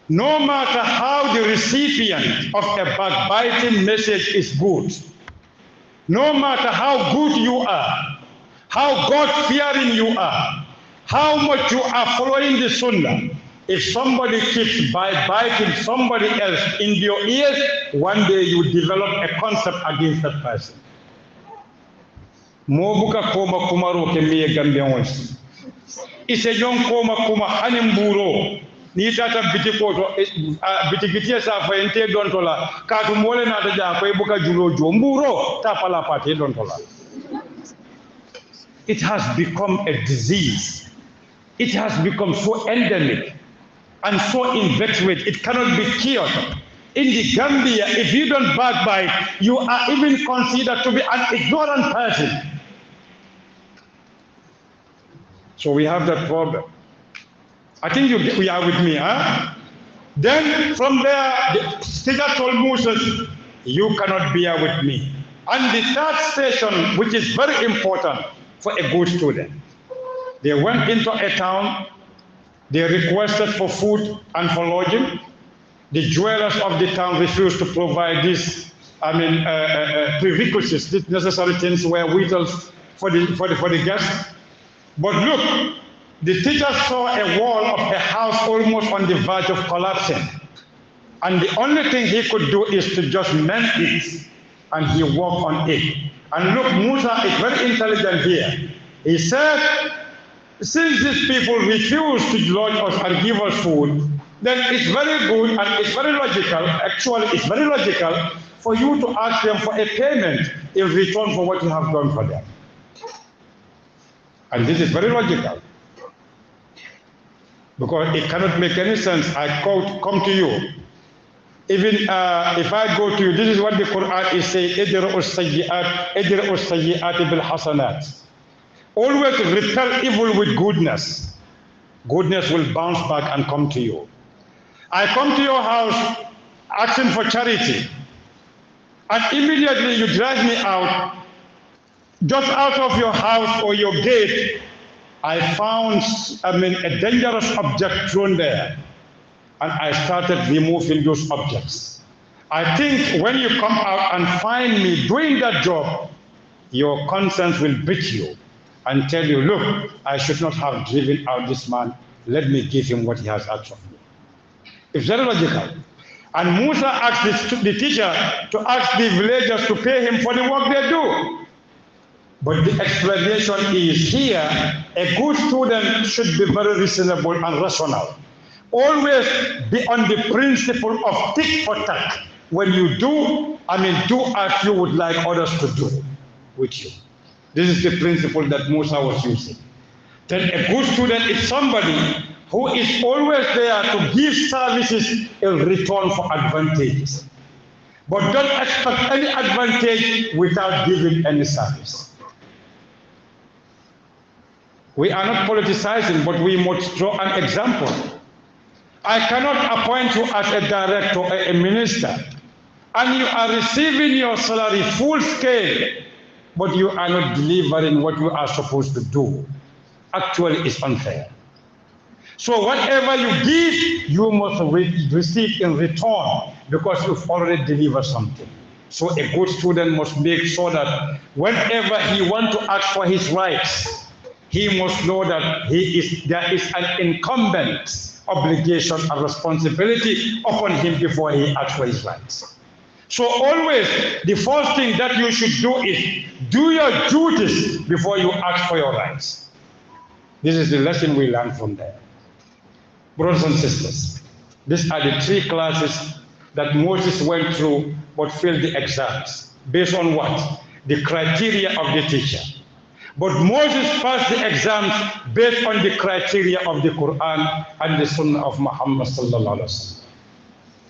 S1: No matter how the recipient of a backbiting message is good, no matter how good you are, how God-fearing you are, how much you are following the Sunnah, if somebody keeps biting somebody else in your ears, one day you develop a concept against that person. Mobuka koma kumaro ke miye Gambia wonsi. Ise jon koma kuma hanimburo. Ni tata bitiko to bitigitia sa fa ente don tola. Katu mole na taja ko ibuka julo jo mburo ta pala pate don tola. It has become a disease. It has become so endemic and so inveterate, it cannot be cured. In the Gambia, if you don't backbite, you are even considered to be an ignorant person. So we have that problem. I think we are with me, huh? Then from there, the teacher told Moses, you cannot bear with me. And the third station, which is very important for a good student, they went into a town, they requested for food and for lodging. The jewelers of the town refused to provide these, prerequisites, these necessary things were vitals for the guests. But look, the teacher saw a wall of a house almost on the verge of collapsing. And the only thing he could do is to just mend it, and he walked on it. And look, Musa is very intelligent here. He said, since these people refuse to lodge us and give us food, then it's very good and it's very logical, actually it's very logical for you to ask them for a payment in return for what you have done for them. And this is very logical. Because it cannot make any sense. I come to you. Even if I go to you, this is what the Quran is saying, اجرأوا السيئات بالحسنات. Always repel evil with goodness. Goodness will bounce back and come to you. I come to your house asking for charity, and immediately you drive me out. Just out of your house or your gate, I found, a dangerous object thrown there, and I started removing those objects. I think when you come out and find me doing that job, your conscience will beat you and tell you, look, I should not have driven out this man. Let me give him what he has asked of me. It's very logical. And Musa asked the teacher to ask the villagers to pay him for the work they do. But the explanation is here, a good student should be very reasonable and rational. Always be on the principle of tit for tat. When you do, do as you would like others to do with you. This is the principle that Musa was using. Then a good student is somebody who is always there to give services in return for advantages. But don't expect any advantage without giving any service. We are not politicizing, but we must draw an example. I cannot appoint you as a director or a minister, and you are receiving your salary full scale, but you are not delivering what you are supposed to do. Actually, it's unfair. So whatever you give, you must receive in return, because you've already delivered something. So a good student must make sure that whenever he wants to ask for his rights, he must know that there is an incumbent obligation and responsibility upon him before he asks for his rights. So always, the first thing that you should do is do your duties before you ask for your rights. This is the lesson we learn from there. Brothers and sisters, these are the three classes that Moses went through but failed the exams. Based on what? The criteria of the teacher. But Moses passed the exams based on the criteria of the Quran and the Sunnah of Muhammad sallallahu alaihi wasallam.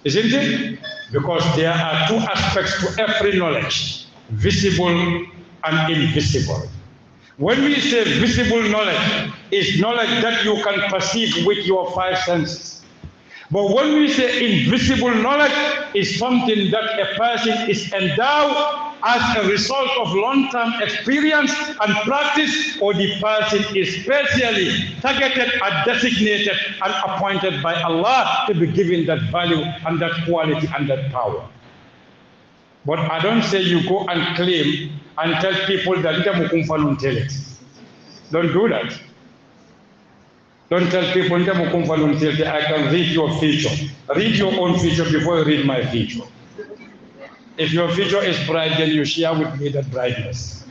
S1: Isn't it? Because there are two aspects to every knowledge, visible and invisible. When we say visible knowledge, it's knowledge that you can perceive with your five senses. But when we say invisible knowledge, it's something that a person is endowed as a result of long-term experience and practice, or the person is specially targeted and designated and appointed by Allah to be given that value and that quality and that power. But I don't say you go and claim and tell people that don't do that. Don't tell people I can read your future. Read your own future before you read my future. If your future is bright, then you share with me that brightness.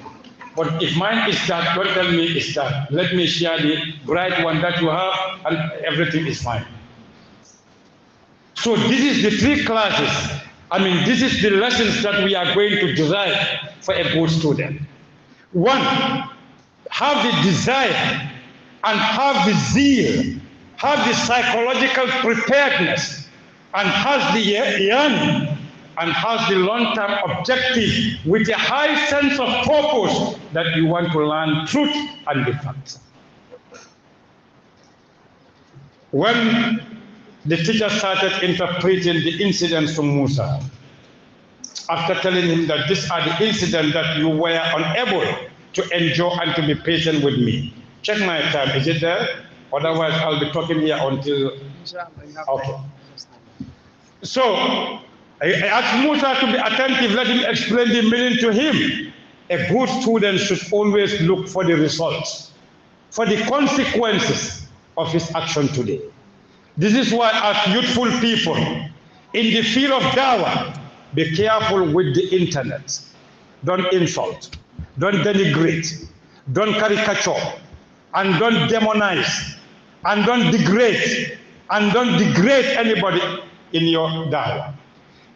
S1: But if mine is dark, don't tell me it's dark. Let me share the bright one that you have, and everything is fine. So this is the three classes. This is the lessons that we are going to derive for a good student. One, have the desire and have the zeal, have the psychological preparedness, and has the yearning, and has the long-term objective with a high sense of purpose that you want to learn truth and the facts. When the teacher started interpreting the incidents to Musa, after telling him that these are the incidents that you were unable to endure and to be patient with me. Check my time, is it there? Otherwise, I'll be talking here until... Okay. So, I asked Musa to be attentive, let him explain the meaning to him. A good student should always look for the results, for the consequences of his action today. This is why, as youthful people, in the field of dawah, be careful with the internet. Don't insult, don't denigrate, don't caricature, and don't demonize, and don't degrade anybody in your da'wah.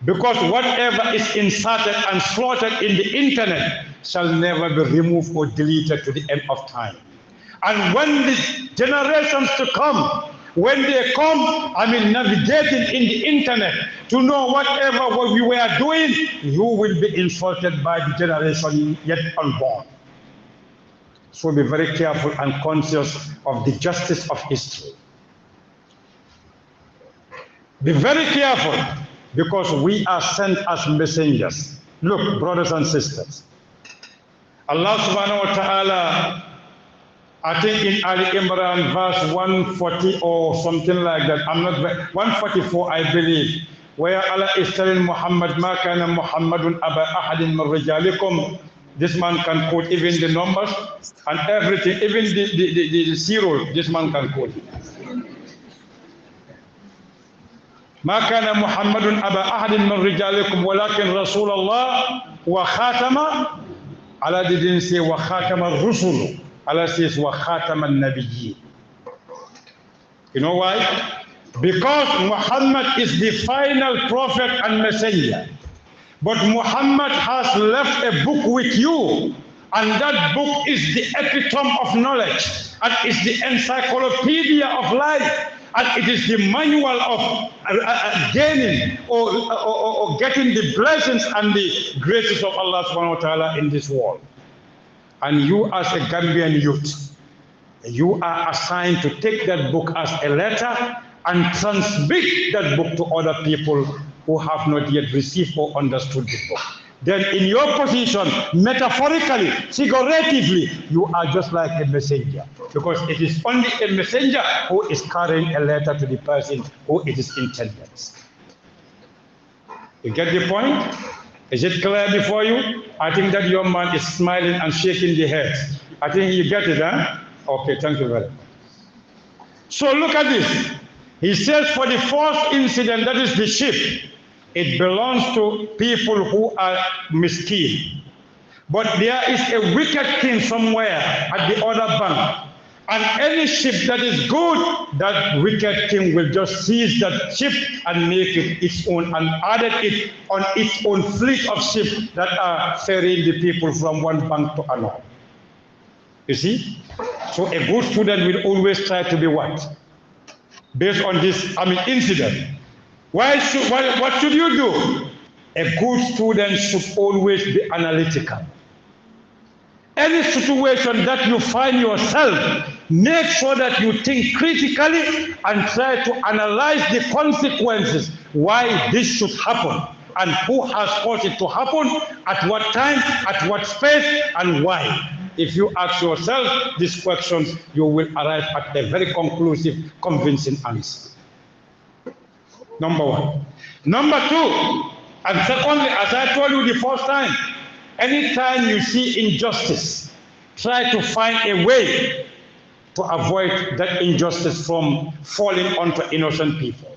S1: Because whatever is inserted and slaughtered in the internet shall never be removed or deleted to the end of time. And when the generations to come, when they come, navigating in the internet to know whatever what we were doing, you will be insulted by the generation yet unborn. So be very careful and conscious of the justice of history. Be very careful, because we are sent as messengers. Look, brothers and sisters, Allah subhanahu wa ta'ala, I think in Ali Imran verse 140 or something like that, 144 I believe, where Allah is telling Muhammad, Ma kana Muhammadun aba ahadin min rijalikum. This man can quote even the numbers and everything, even the zero, this man can quote. ما كان محمد أبا أحد من رجالكم ولكن رسول الله وخاتم. Allah didn't say وخاتم الرسل. Allah says وخاتم النبيين. You know why? Because Muhammad is the final prophet and messenger. But Muhammad has left a book with you, and that book is the epitome of knowledge, and is the encyclopedia of life, and it is the manual of gaining or getting the blessings and the graces of Allah subhanahu wa ta'ala in this world. And you as a Gambian youth, you are assigned to take that book as a letter and transmit that book to other people who have not yet received or understood the book. Then in your position, metaphorically, figuratively, you are just like a messenger, because it is only a messenger who is carrying a letter to the person who it is intended. You get the point? Is it clear before you? I think that your man is smiling and shaking the head. I think you get it, huh? Okay, thank you very much. So look at this. He says for the first incident, that is the ship, it belongs to people who are miskin. But there is a wicked king somewhere at the other bank. And any ship that is good, that wicked king will just seize that ship and make it its own and added it on its own fleet of ships that are ferrying the people from one bank to another. You see? So a good student will always try to be what? Based on this, incident. What should you do? A good student should always be analytical. Any situation that you find yourself, make sure that you think critically and try to analyze the consequences, why this should happen, and who has caused it to happen, at what time, at what space, and why. If you ask yourself these questions, you will arrive at a very conclusive, convincing answer. Number one. Number two, and secondly, as I told you the first time, anytime you see injustice, try to find a way to avoid that injustice from falling onto innocent people.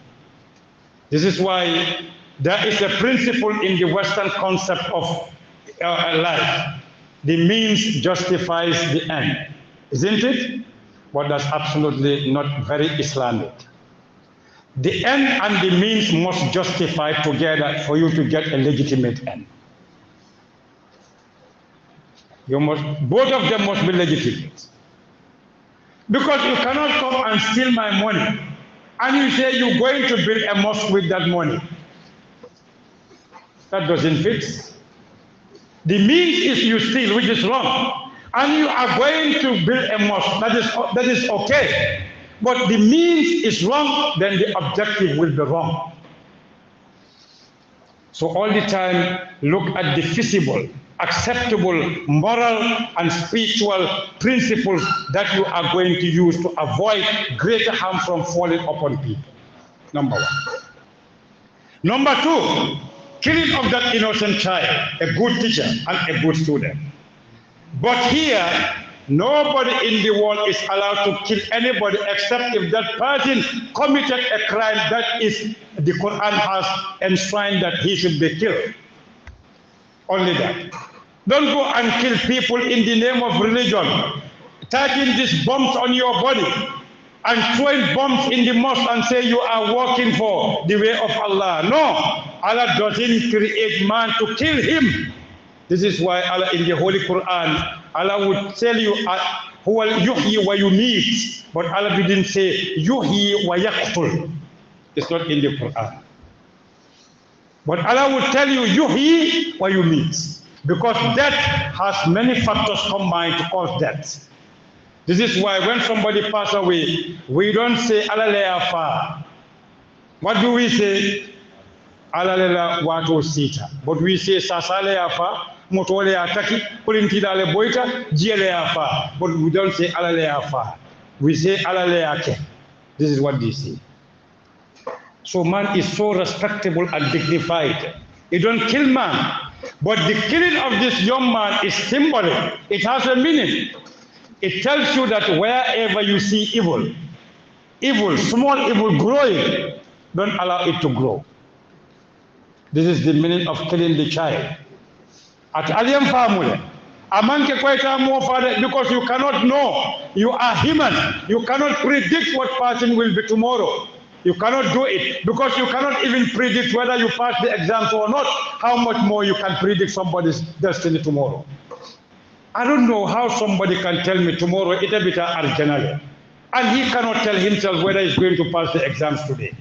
S1: This is why there is a principle in the Western concept of life. The means justifies the end, isn't it? But that's absolutely not very Islamic. The end and the means must justify together for you to get a legitimate end. Both of them must be legitimate. Because you cannot come and steal my money and you say you're going to build a mosque with that money. That doesn't fit. The means is you steal, which is wrong, and you are going to build a mosque. That is okay. But the means is wrong, then the objective will be wrong. So all the time, look at the feasible, acceptable, moral and spiritual principles that you are going to use to avoid greater harm from falling upon people. Number one. Number two, killing of that innocent child, a good teacher and a good student. But here, nobody in the world is allowed to kill anybody except if that person committed a crime that is, the Quran has enshrined that he should be killed. Only that. Don't go and kill people in the name of religion, tagging these bombs on your body and throwing bombs in the mosque and say you are working for the way of Allah. No, Allah doesn't create man to kill him. This is why Allah in the Holy Quran, Allah would tell you, huwa yuhyi wa yumeet, but Allah didn't say yuhyi wa yaqtul. It's not in the Quran. But Allah would tell you yuhyi wa yumeet, because death has many factors combined to cause death. This is why when somebody passes away, we don't say Allah fa. What do we say? Allah watu sita. But we say sasale fa, motole ataki, kulintidale boita, jiele fa. But we don't say Allah fa. We say Allah ake. This is what they say. So man is so respectable and dignified. You don't kill man. But the killing of this young man is symbolic. It has a meaning. It tells you that wherever you see evil, small evil growing, don't allow it to grow. This is the meaning of killing the child. At alien family, amanke kwaita mo father, because you cannot know. You are human. You cannot predict what person will be tomorrow. You cannot do it because you cannot even predict whether you pass the exams or not. How much more you can predict somebody's destiny tomorrow? I don't know how somebody can tell me tomorrow itabita arjanale, and he cannot tell himself whether he's going to pass the exams today.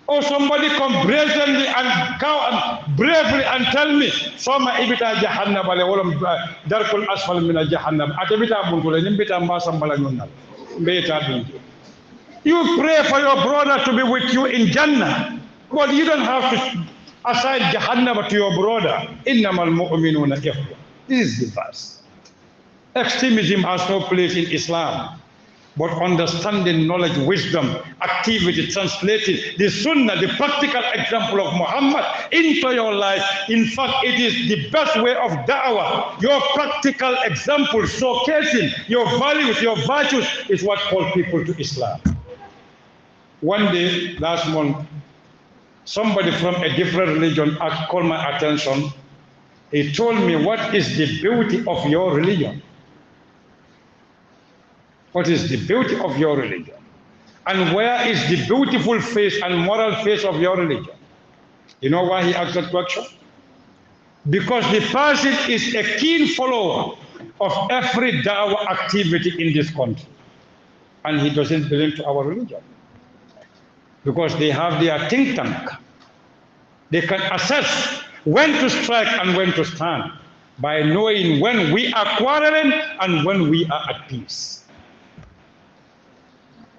S1: Or somebody come brazenly and bravely and tell me, Soma ibita jahannam ale wolam darkul asfal min jahannam. Atabita buntule nimbita masam balanyunal. Mbeta bintu. You pray for your brother to be with you in Jannah, but you don't have to assign Jahannam to your brother. Innamal mu'minuna ikhwa. This is the verse. Extremism has no place in Islam, but understanding, knowledge, wisdom, activity, translating the Sunnah, the practical example of Muhammad into your life. In fact, it is the best way of da'wah. Your practical example, showcasing your values, your virtues, is what calls people to Islam. One day, last month, somebody from a different religion called my attention. He told me, what is the beauty of your religion? What is the beauty of your religion? And where is the beautiful face and moral face of your religion? You know why he asked that question? Because the person is a keen follower of every da'wah activity in this country. And he doesn't belong to our religion. Because they have their think tank. They can assess when to strike and when to stand by knowing when we are quarreling and when we are at peace.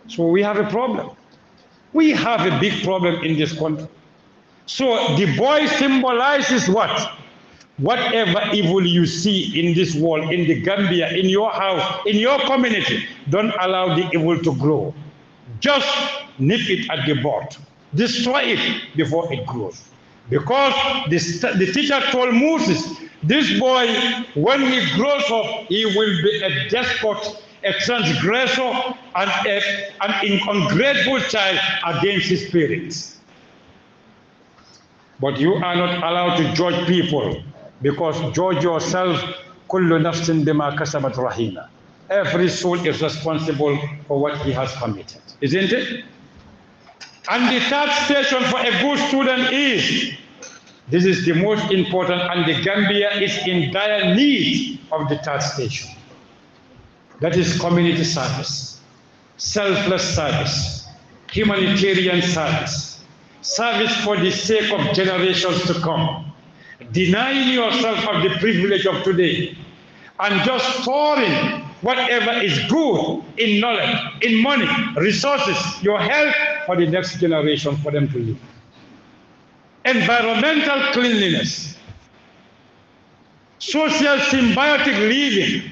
S1: So we have a problem. We have a big problem in this country. So the boy symbolizes what? Whatever evil you see in this world, in the Gambia, in your house, in your community, don't allow the evil to grow. Just nip it at the bud. Destroy it before it grows. Because the teacher told Moses, this boy, when he grows up, he will be a despot, a transgressor, and an ungrateful child against his parents. But you are not allowed to judge people, because judge yourself. Kullu nafsin bima kasabat rahina. Every soul is responsible for what he has committed, isn't it? And the third station for a good student is, this is the most important, and the Gambia is in dire need of the third station. That is community service, selfless service, humanitarian service, service for the sake of generations to come, denying yourself of the privilege of today, and just storing whatever is good in knowledge, in money, resources, your health for the next generation for them to live. Environmental cleanliness, social symbiotic living,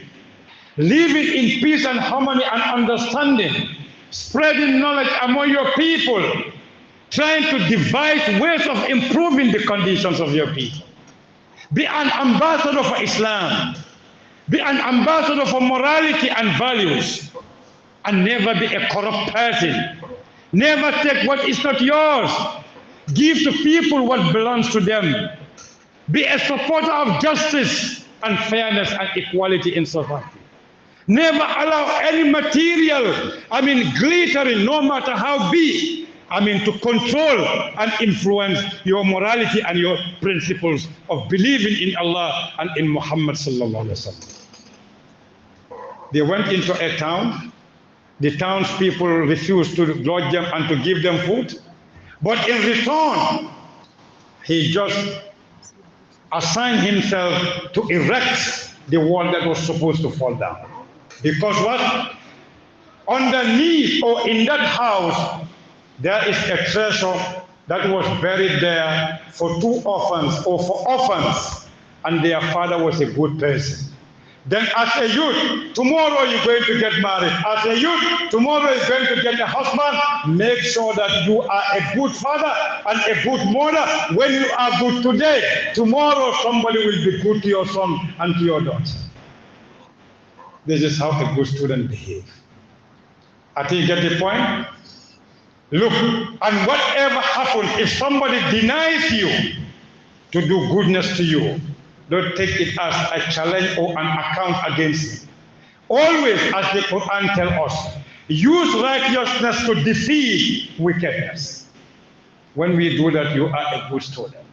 S1: living in peace and harmony and understanding, spreading knowledge among your people, trying to devise ways of improving the conditions of your people. Be an ambassador for Islam. Be an ambassador for morality and values, and never be a corrupt person. Never take what is not yours. Give to people what belongs to them. Be a supporter of justice and fairness and equality in society. Never allow any material, glittering, no matter how big, to control and influence your morality and your principles of believing in Allah and in Muhammad sallallahu alaihi wasallam. They went into a town. The townspeople refused to lodge them and to give them food. But in return, he just assigned himself to erect the wall that was supposed to fall down. Because what? Underneath or in that house, there is a treasure that was buried there for two orphans or for orphans, and their father was a good person. Then as a youth, tomorrow you're going to get married. As a youth, tomorrow you're going to get a husband. Make sure that you are a good father and a good mother. When you are good today, tomorrow somebody will be good to your son and to your daughter. This is how a good student behaves. I think you get the point? Look, and whatever happens, if somebody denies you to do goodness to you, don't take it as a challenge or an account against him. Always, as the Quran tells us, use righteousness to defeat wickedness. When we do that, you are a good student.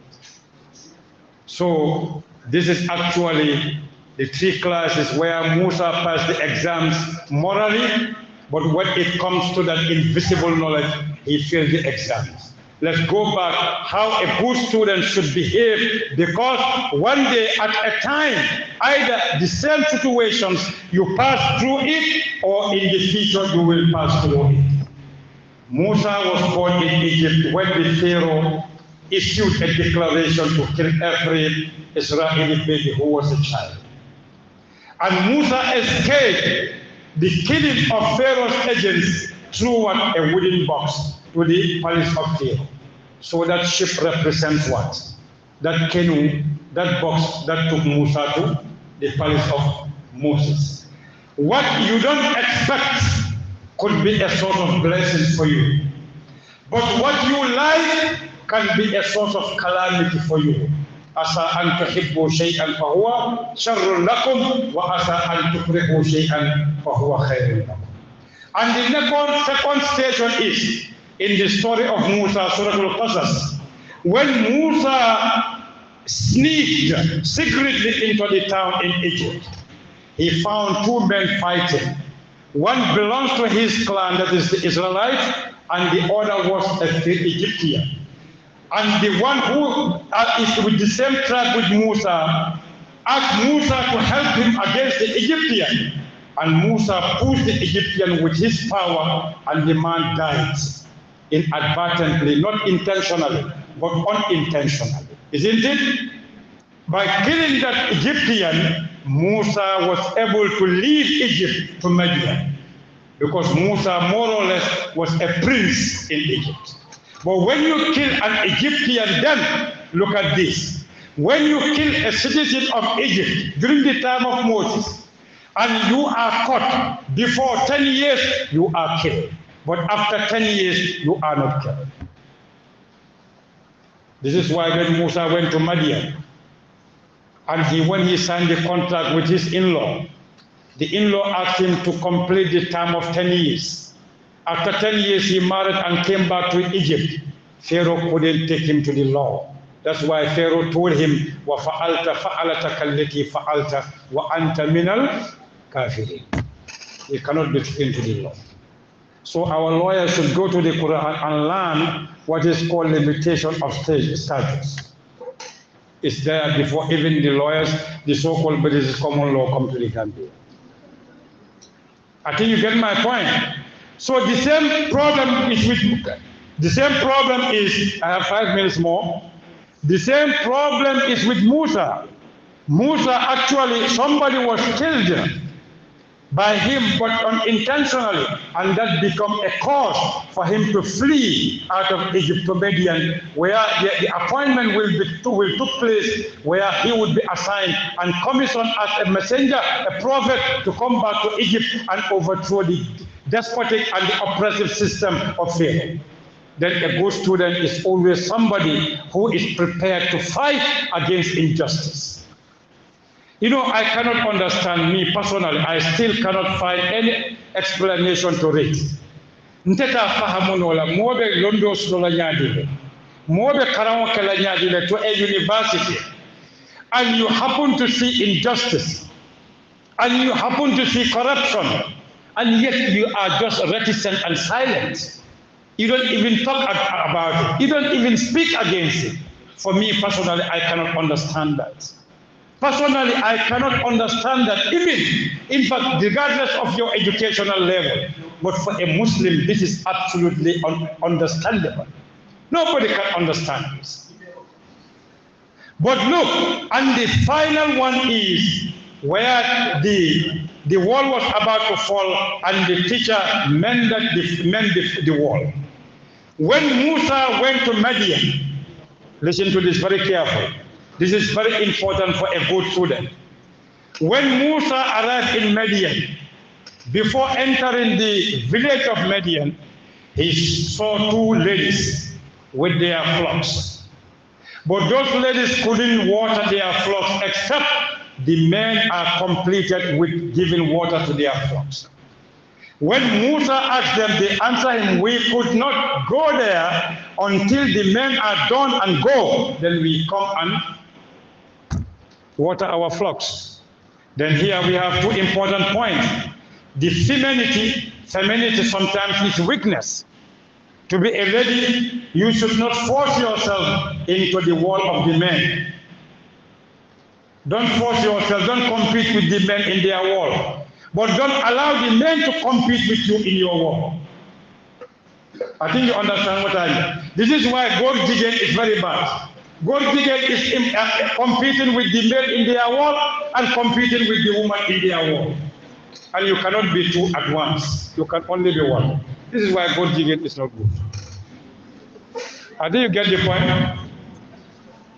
S1: So this is actually the three classes where Musa passed the exams morally, but when it comes to that invisible knowledge, he failed the exams. Let's go back how a good student should behave, because one day at a time, either the same situations you pass through it, or in the future you will pass through it. Musa was born in Egypt when the Pharaoh issued a declaration to kill every Israeli baby who was a child. And Musa escaped the killing of Pharaoh's agents through a wooden box to the palace of Pharaoh. So that ship represents what? That canoe, that box that took Musa to the palace of Moses. What you don't expect could be a source of blessing for you. But what you like can be a source of calamity for you. Asa an tuhibbu shay'an fa huwa sharrun lakum wa asa an tukrahu shay'an fa huwa khairun lakum. And the second station is in the story of Musa, suratul, when Musa sneaked secretly into the town in Egypt, he found two men fighting. One belongs to his clan, that is the Israelites, and the other was an Egyptian. And the one who is with the same tribe with Musa asked Musa to help him against the Egyptian. And Musa pushed the Egyptian with his power, and the man died inadvertently, not intentionally, but unintentionally. Isn't it? By killing that Egyptian, Musa was able to leave Egypt to Midian, because Musa more or less was a prince in Egypt. But when you kill an Egyptian, then look at this. When you kill a citizen of Egypt during the time of Moses, and you are caught, before 10 years, you are killed. But after 10 years, you are not killed. This is why when Musa went to Midian, and when he signed the contract with his in-law, the in-law asked him to complete the term of 10 years. After 10 years, he married and came back to Egypt. Pharaoh couldn't take him to the law. That's why Pharaoh told him, وَفَعَلْتَ فَعَلَتَكَ الَّتِي فَعَلْتَ وَأَنْتَ مِنَ الْكَافِرِينَ. He cannot be taken to the law. So our lawyers should go to the Quran and learn what is called limitation of status. It's there before even the lawyers, the so-called British common law, come to the Gambia. I think you get my point. So the same problem is I have 5 minutes more. The same problem is with Musa. Musa, actually, somebody was killed by him, but unintentionally, and that became a cause for him to flee out of Egypt to Midian, where the appointment will took place, where he would be assigned and commissioned as a messenger, a prophet, to come back to Egypt and overthrow the despotic and the oppressive system of Pharaoh. then a good student is always somebody who is prepared to fight against injustice. You know, I cannot understand, me personally, I still cannot find any explanation to it. Nteta fahamunola mobe londo sudola nyadile. Mobe karawa kala nyadile to a university. And you happen to see injustice. And you happen to see corruption. And yet you are just reticent and silent. You don't even talk about it. You don't even speak against it. For me personally, I cannot understand that. Personally, I cannot understand that even, in fact, regardless of your educational level. But for a Muslim, this is absolutely understandable. Nobody can understand this. But look, and the final one is where the wall was about to fall and the teacher mended the wall. When Musa went to Madian, listen to this very carefully. This is very important for a good student. When Musa arrived in Madian, before entering the village of Madian, he saw two ladies with their flocks. But those ladies couldn't water their flocks except the men are completed with giving water to their flocks. When Musa asked them, they answered him, we could not go there until the men are done and go. Then we come and water our flocks. Then here we have two important points. The femininity sometimes is weakness. To be a lady, you should not force yourself into the wall of the men. Don't force yourself, don't compete with the men in their wall. But don't allow the men to compete with you in your wall. I think you understand what I mean. This is why gold digging is very bad. Gold digging is competing with the men in their wall and competing with the woman in their wall. And you cannot be two at once. You can only be one. This is why gold digging is not good. I think you get the point.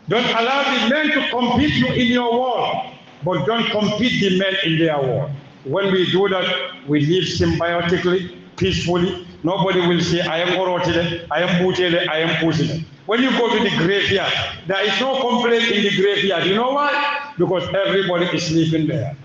S1: Don't allow the men to compete you in your wall, but don't compete the men in their wall. When we do that, we live symbiotically, peacefully. Nobody will say, I am Orotile, I am Butele, I am Pusile. When you go to the graveyard, there is no complaint in the graveyard. You know why? Because everybody is sleeping there.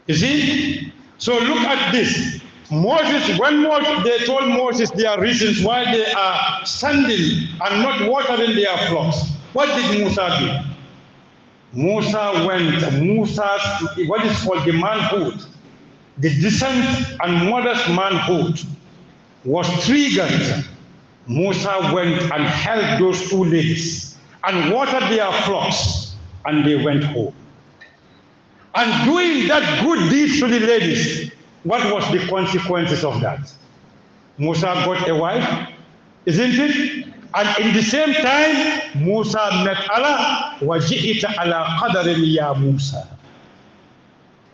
S1: You see? So look at this. Moses, when they told Moses their reasons why they are standing and not watering their flocks, what did Musa do? Musa went, what is called the manhood, the decent and modest manhood was triggered. Musa went and held those two ladies and watered their flocks, and they went home. And doing that good deed to the ladies, what was the consequences of that? Musa got a wife, isn't it? And in the same time, Musa met Allah. وَجِئِتَ عَلَىٰ قَدَرٍ يَا Musa.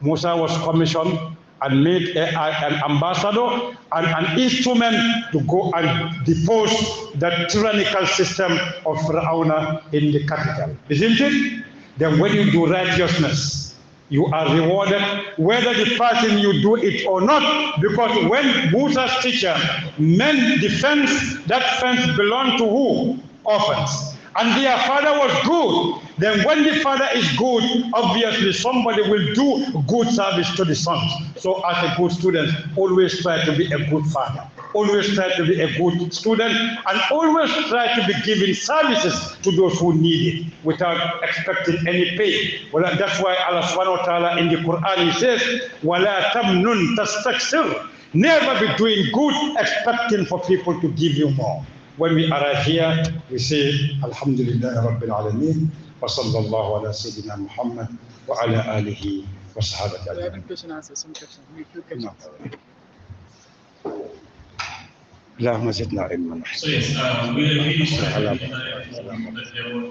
S1: Musa was commissioned and made an ambassador and an instrument to go and depose that tyrannical system of Fir'aun in the capital. Isn't it? Then when you do righteousness, you are rewarded whether the person you do it or not, because when Musa's teacher meant the fence, that fence belonged to who? Orphans. And their father was good. Then when the father is good, obviously somebody will do good service to the sons. So as a good student, always try to be a good father. Always try to be a good student, and always try to be giving services to those who need it without expecting any pay. Well, that's why Allah subhanahu wa ta'ala in the Quran, he says, وَلَا تَمْنُنْ تَسْتَكْثِرْ. Never be doing good expecting for people to give you more. When we arrive here, we say, Alhamdulillah Rabbil Alameen, wa sallallahu ala Sayyidina Muhammad wa ala alihi wa sahabati.
S2: I have a question answer, some questions.
S1: No. اللهم زدنا علما.
S3: So yes, we are really sorry that there were